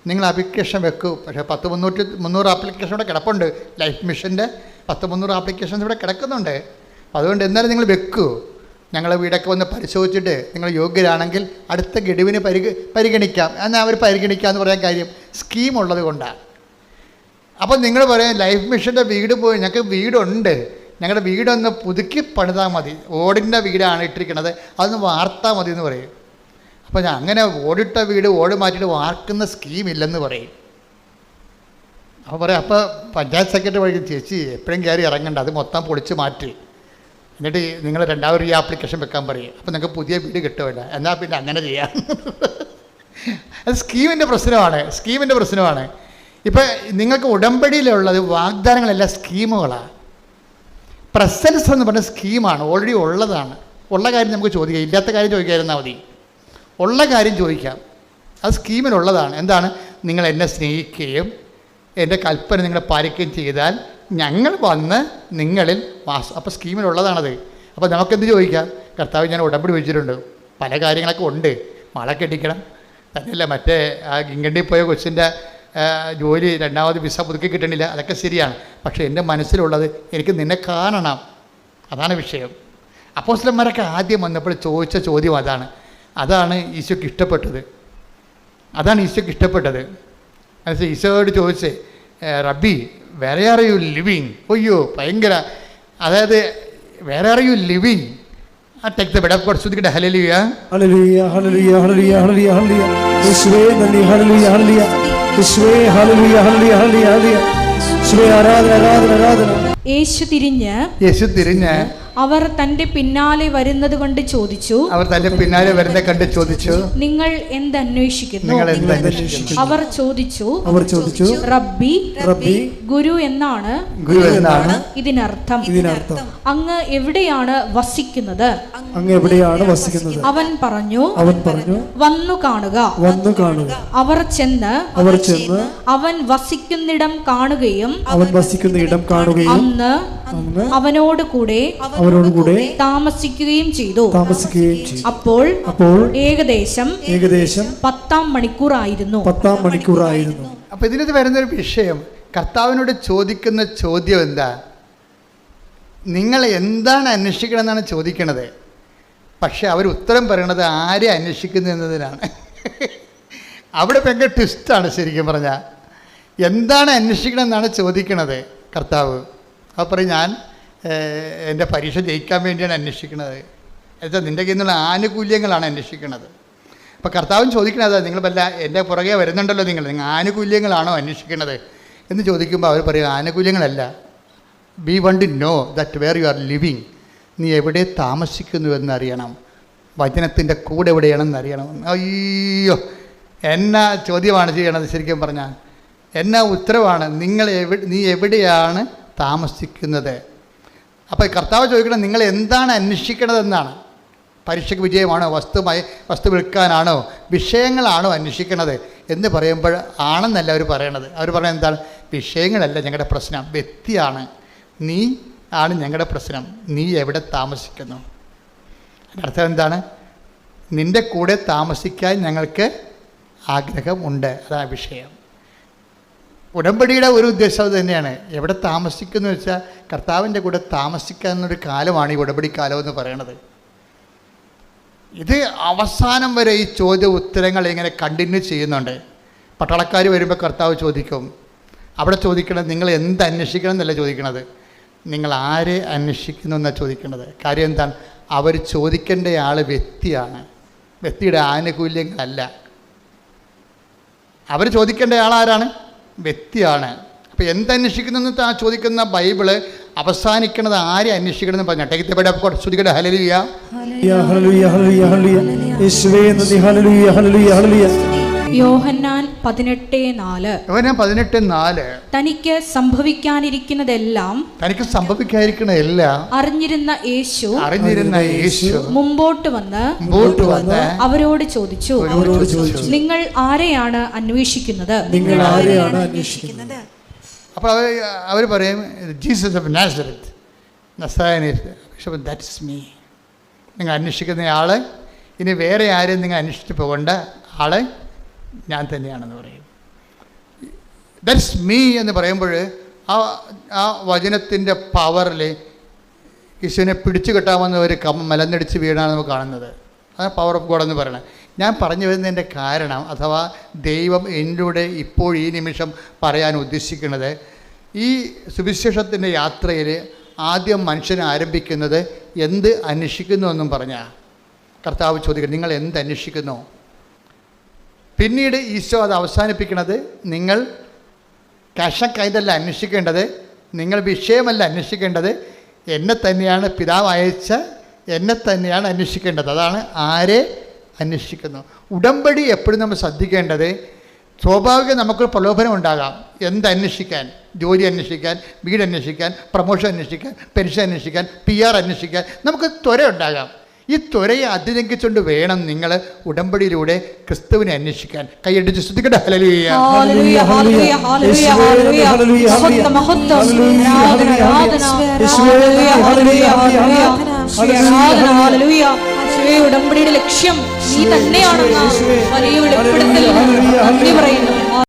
നിങ്ങൾ ആപ്ലിക്കേഷൻ വെക്കൂ. പക്ഷേ 300 ആപ്ലിക്കേഷൻ ഇവിടെ കിടപ്പുണ്ട്. ലൈഫ് മിഷൻ്റെ 300 ആപ്ലിക്കേഷൻസ് ഇവിടെ കിടക്കുന്നുണ്ട്. അതുകൊണ്ട് എന്തായാലും നിങ്ങൾ വെക്കൂ. ഞങ്ങൾ വീടൊക്കെ വന്ന് പരിശോധിച്ചിട്ട് നിങ്ങൾ യോഗ്യരാണെങ്കിൽ അടുത്ത ഗഡുവിന് പരിഗണിക്കാം. എന്നാൽ അവർ പരിഗണിക്കാമെന്ന് പറയാൻ കാര്യം സ്കീം ഉള്ളത് കൊണ്ടാണ്. അപ്പോൾ നിങ്ങൾ പറയാം ലൈഫ് മിഷൻ്റെ വീട് പോയി, ഞങ്ങൾക്ക് വീടുണ്ട്, ഞങ്ങളുടെ വീടൊന്ന് പുതുക്കി പണിതാൽ മതി, ഓടിൻ്റെ വീടാണ് ഇട്ടിരിക്കുന്നത്, അതൊന്ന് വാർത്താൽ മതി എന്ന് പറയും. അപ്പോൾ ഞാൻ അങ്ങനെ ഓടിട്ട വീട് ഓട് മാറ്റിയിട്ട് വാർക്കുന്ന സ്കീമില്ലെന്ന് പറയും. അപ്പോൾ പറയാം, അപ്പോൾ പഞ്ചായത്ത് സെക്രട്ടറി പറയും ചേച്ചി എപ്പോഴും കയറി ഇറങ്ങണ്ട, അത് മൊത്തം പൊളിച്ച് മാറ്റി, എന്നിട്ട് നിങ്ങൾ രണ്ടാമത് ഈ ആപ്ലിക്കേഷൻ വെക്കാൻ പറയും. അപ്പോൾ നിങ്ങൾക്ക് പുതിയ വീട് കിട്ടുമല്ല, എന്നാൽ പിന്നെ അങ്ങനെ ചെയ്യാം. അത് സ്കീമിൻ്റെ പ്രശ്നമാണ്. ഇപ്പം നിങ്ങൾക്ക് ഉടമ്പടിയിലുള്ളത് വാഗ്ദാനങ്ങളെല്ലാം സ്കീമുകളാണ്. പ്രസൻസ് എന്ന് പറഞ്ഞ സ്കീമാണ്, ഓൾറെഡി ഉള്ളതാണ്. ഉള്ള കാര്യം നമുക്ക് ചോദിക്കാം, ഇല്ലാത്ത കാര്യം ചോദിക്കാതിരുന്നാൽ മതി. ഉള്ള കാര്യം ചോദിക്കാം, അത് സ്കീമിലുള്ളതാണ്. എന്താണ്? നിങ്ങൾ എന്നെ സ്നേഹിക്കുകയും എൻ്റെ കൽപ്പന നിങ്ങൾ പാലിക്കുകയും ചെയ്താൽ ഞങ്ങൾ വന്ന് നിങ്ങളിൽ അപ്പോൾ സ്കീമിലുള്ളതാണത്. അപ്പോൾ നമുക്കെന്ത് ചോദിക്കാം? കർത്താവ് ഞാൻ ഉടമ്പടി വെച്ചിട്ടുണ്ട്, പല കാര്യങ്ങളൊക്കെ ഉണ്ട്, മഴ കെട്ടിക്കണം, തന്നെയല്ല മറ്റേ ഇംഗ്ലണ്ടിൽ പോയ കൊച്ചിൻ്റെ ജോലി രണ്ടാമത് വിസ പുതുക്കി കിട്ടണില്ല, അതൊക്കെ ശരിയാണ്. പക്ഷേ എൻ്റെ മനസ്സിലുള്ളത് എനിക്ക് നിന്നെ കാണണം, അതാണ് വിഷയം. അപ്പോസ്തലന്മാരൊക്കെ ആദ്യം വന്നപ്പോൾ ചോദിച്ച ചോദ്യം അതാണ് ഈശോയ്ക്ക് ഇഷ്ടപ്പെട്ടത്. അത് ഈശോയോട് ചോദിച്ചേ, റബ്ബി വേറെ ആർ യു ലിവിങ്? അയ്യോ ഭയങ്കര, അതായത് വേറെ are you living? Take the bed of God, സ്തുതിക്കട്ടെ. ഹല്ലേലൂയ ഹല്ലേലൂയ ഹല്ലേലൂയ ഹല്ലേലൂയ ഹല്ലേലൂയ ഹല്ലേലൂയ. യേശുവേ നന്ദി. ഹല്ലേലൂയ ഹല്ലേലൂയ. യേശുവേ ഹല്ലേലൂയ ഹല്ലേലൂയ ഹല്ലേലൂയ ഹല്ലേലൂയ. യേശുവേ ആരാധന ആരാധന ആരാധന. യേശു തിരിഞ്ഞ് അവർ തന്റെ പിന്നാലെ വരുന്നത് കൊണ്ട് ചോദിച്ചു, നിങ്ങൾ എന്തന്വേഷിക്കുന്നു? അവർ ചോദിച്ചു, റബ്ബി, ഗുരു എന്നാണ് ഇതിനർത്ഥം. അങ്ങ് എവിടെയാണ് വസിക്കുന്നത്? അവൻ പറഞ്ഞു, വന്നു കാണുക. അവർ ചെന്ന് അവൻ വസിക്കുന്നിടം കാണുകയും അന്ന് അവനോട് കൂടെ താമസിക്കുകയും ചെയ്തു. അപ്പോൾ ഏകദേശം 10 മണിക്കൂറായിരുന്നു. അപ്പൊ ഇതിനകത്ത് വരുന്നൊരു വിഷയം, കർത്താവിനോട് ചോദിക്കുന്ന ചോദ്യം എന്താ? നിങ്ങൾ എന്താണ് അന്വേഷിക്കണം എന്നാണ് ചോദിക്കണത്. പക്ഷെ അവർ ഉത്തരം പറയണത് ആരെ അന്വേഷിക്കുന്നു എന്നതിനാണ്. അവിടെ ഭയങ്കര ട്വിസ്റ്റാണ് ശരിക്കും പറഞ്ഞാൽ. എന്താണ് അന്വേഷിക്കണം എന്നാണ് ചോദിക്കണത് കർത്താവ്. അപ്പോൾ പറയും, ഞാൻ എൻ്റെ പരീക്ഷ ജയിക്കാൻ വേണ്ടിയാണ് അന്വേഷിക്കുന്നത്. എന്നുവെച്ചാൽ നിൻ്റെ കയ്യിൽ നിന്നുള്ള ആനുകൂല്യങ്ങളാണ് അന്വേഷിക്കുന്നത്. അപ്പോൾ കർത്താവും ചോദിക്കണത്, നിങ്ങൾ വല്ല എൻ്റെ പുറകെ വരുന്നുണ്ടല്ലോ, നിങ്ങൾ ആനുകൂല്യങ്ങളാണോ അന്വേഷിക്കുന്നത് എന്ന് ചോദിക്കുമ്പോൾ അവർ പറയും, ആനുകൂല്യങ്ങളല്ല, we want to know that where you are living. നീ എവിടെ താമസിക്കുന്നു എന്നറിയണം, വചനത്തിൻ്റെ കൂടെ എവിടെയാണെന്ന് അറിയണം. അയ്യോ, എന്നാ ചോദ്യമാണ് ചെയ്യണത് ശരിക്കും പറഞ്ഞാൽ, എന്നാ ഉത്തരവാണ്. നീ എവിടെയാണ് താമസിക്കുന്നത്? അപ്പോൾ കർത്താവ് ചോദിക്കണം, നിങ്ങൾ എന്താണ് അന്വേഷിക്കണതെന്നാണ്. പരീക്ഷയ്ക്ക് വിജയമാണോ, വസ്തു വിൽക്കാനാണോ, വിഷയങ്ങളാണോ അന്വേഷിക്കണത് എന്ന് പറയുമ്പോൾ ആണെന്നല്ല അവർ പറയണത്. അവർ പറയുന്നത് എന്താണ്? വിഷയങ്ങളല്ല ഞങ്ങളുടെ പ്രശ്നം, വ്യക്തിയാണ്. നീ ആണ് ഞങ്ങളുടെ പ്രശ്നം. നീ എവിടെ താമസിക്കുന്നു? അതിൻ്റെ അർത്ഥം എന്താണ്? നിൻ്റെ കൂടെ താമസിക്കാൻ ഞങ്ങൾക്ക് ആഗ്രഹമുണ്ട്, അതാണ് വിഷയം. ഉടമ്പടിയുടെ ഒരു ഉദ്ദേശം അത് തന്നെയാണ്. എവിടെ താമസിക്കുന്നു വെച്ചാൽ കർത്താവിൻ്റെ കൂടെ താമസിക്കാവുന്നൊരു കാലമാണ് ഈ ഉടമ്പടി കാലം എന്ന് പറയണത്. ഇത് അവസാനം വരെ ഈ ചോദ്യ ഉത്തരങ്ങൾ ഇങ്ങനെ കണ്ടിന്യൂ ചെയ്യുന്നുണ്ട്. പട്ടാളക്കാർ വരുമ്പോൾ കർത്താവ് ചോദിക്കും, അവിടെ ചോദിക്കണത് നിങ്ങൾ എന്ത് അന്വേഷിക്കണം എന്നല്ല ചോദിക്കണത്, നിങ്ങൾ ആരെ അന്വേഷിക്കുന്നു എന്നാണ് ചോദിക്കുന്നത്. കാര്യം എന്താണ്? അവർ ചോദിക്കേണ്ട ആൾ വ്യക്തിയാണ്, വ്യക്തിയുടെ ആനുകൂല്യങ്ങളല്ല. അവർ ചോദിക്കേണ്ട ആളാരാണ്? വ്യക്തിയാണ്. അപ്പോൾ എന്തന്വേഷിക്കുന്നു ആ ചോദിക്കുന്ന ബൈബിള് അവസാനിക്കുന്നത് ആരെ അന്വേഷിക്കണമെന്ന് പറഞ്ഞു. ടേക്ക് ഹല്ലേലൂയ. ഹല്ലേലൂയ ഹല്ലേലൂയ ഹല്ലേലൂയ. യേശുവേ നന്ദി. ഹല്ലേലൂയ ഹല്ലേലൂയ ഹല്ലേലൂയ. യോഹന്നാൻ 18:4. യോഹന്നാൻ 18:4. തനിക്ക് സംഭവിക്കാനിരിക്കുന്നതെല്ലാം അറിഞ്ഞിരുന്ന യേശു മുമ്പോട്ട് വന്ന് അവരോട് ചോദിച്ചു, നിങ്ങൾ ആരെയാണ് അന്വേഷിക്കുന്നത്? അപ്പോൾ അവർ പറയും, Jesus of നാസറത്ത്, that is me. നിങ്ങൾ അന്വേഷിക്കുന്ന ആള്, ഇനി വേറെ ആരും നിങ്ങൾ അന്വേഷിച്ച് പോകേണ്ട ആള് ഞാൻ തന്നെയാണെന്ന് പറയും. ദാറ്റ്സ് മീ എന്ന് പറയുമ്പോൾ ആ വചനത്തിൻ്റെ പവറിൽ യേശുവിനെ പിടിച്ചു കെട്ടാമെന്ന് ഒരു മലന്നടിച്ച് വീണാണ് നമുക്ക് കാണുന്നത്. അതാണ് പവർ ഓഫ് ഗോഡ് എന്ന് പറയണത്. ഞാൻ പറഞ്ഞു വരുന്നതിൻ്റെ കാരണം, അഥവാ ദൈവം എന്നിലൂടെ ഇപ്പോൾ ഈ നിമിഷം പറയാൻ ഉദ്ദേശിക്കുന്നത്, ഈ സുവിശേഷത്തിൻ്റെ യാത്രയിൽ ആദ്യം മനുഷ്യൻ ആരംഭിക്കുന്നത് എന്ത് അന്വേഷിക്കുന്നു എന്നും പറഞ്ഞാൽ കർത്താവ് ചോദിക്കുന്നത്, നിങ്ങൾ എന്ത് അന്വേഷിക്കുന്നു? പിന്നീട് ഈശോ അത് അവസാനിപ്പിക്കുന്നത്, നിങ്ങൾ കഷക്കായതല്ല അന്വേഷിക്കേണ്ടത്, നിങ്ങൾ വിഷയമല്ല അന്വേഷിക്കേണ്ടത്, എന്നെ തന്നെയാണ്, പിതാവ് അയച്ച എന്നെ തന്നെയാണ് അന്വേഷിക്കേണ്ടത്. അതാണ് ആരെ അന്വേഷിക്കുന്നു. ഉടമ്പടി എപ്പോഴും നമ്മൾ ശ്രദ്ധിക്കേണ്ടത്, സ്വാഭാവികം നമുക്കൊരു പ്രലോഭനം ഉണ്ടാകാം. എന്തന്വേഷിക്കാൻ? ജോലി അന്വേഷിക്കാൻ, വീട് അന്വേഷിക്കാൻ, പ്രമോഷൻ അന്വേഷിക്കാൻ, പെൻഷൻ അന്വേഷിക്കാൻ, PR അന്വേഷിക്കാൻ നമുക്ക് ത്വര ഉണ്ടാകാം. ഈ ത്വരയെ അതിലംഘിച്ചുകൊണ്ട് വേണം നിങ്ങൾ ഉടമ്പടിയിലൂടെ ക്രിസ്തുവിനെ അന്വേഷിക്കാൻ. കൈയടിച്ച് ശ്രദ്ധിക്കട്ടെ. ഹല്ലേലൂയ. ഉടമ്പടിയുടെ ലക്ഷ്യം നീ തന്നെയാണെന്ന് വലിയ വെളിപ്പെടുത്തൽ നന്ദി പറയുന്നു.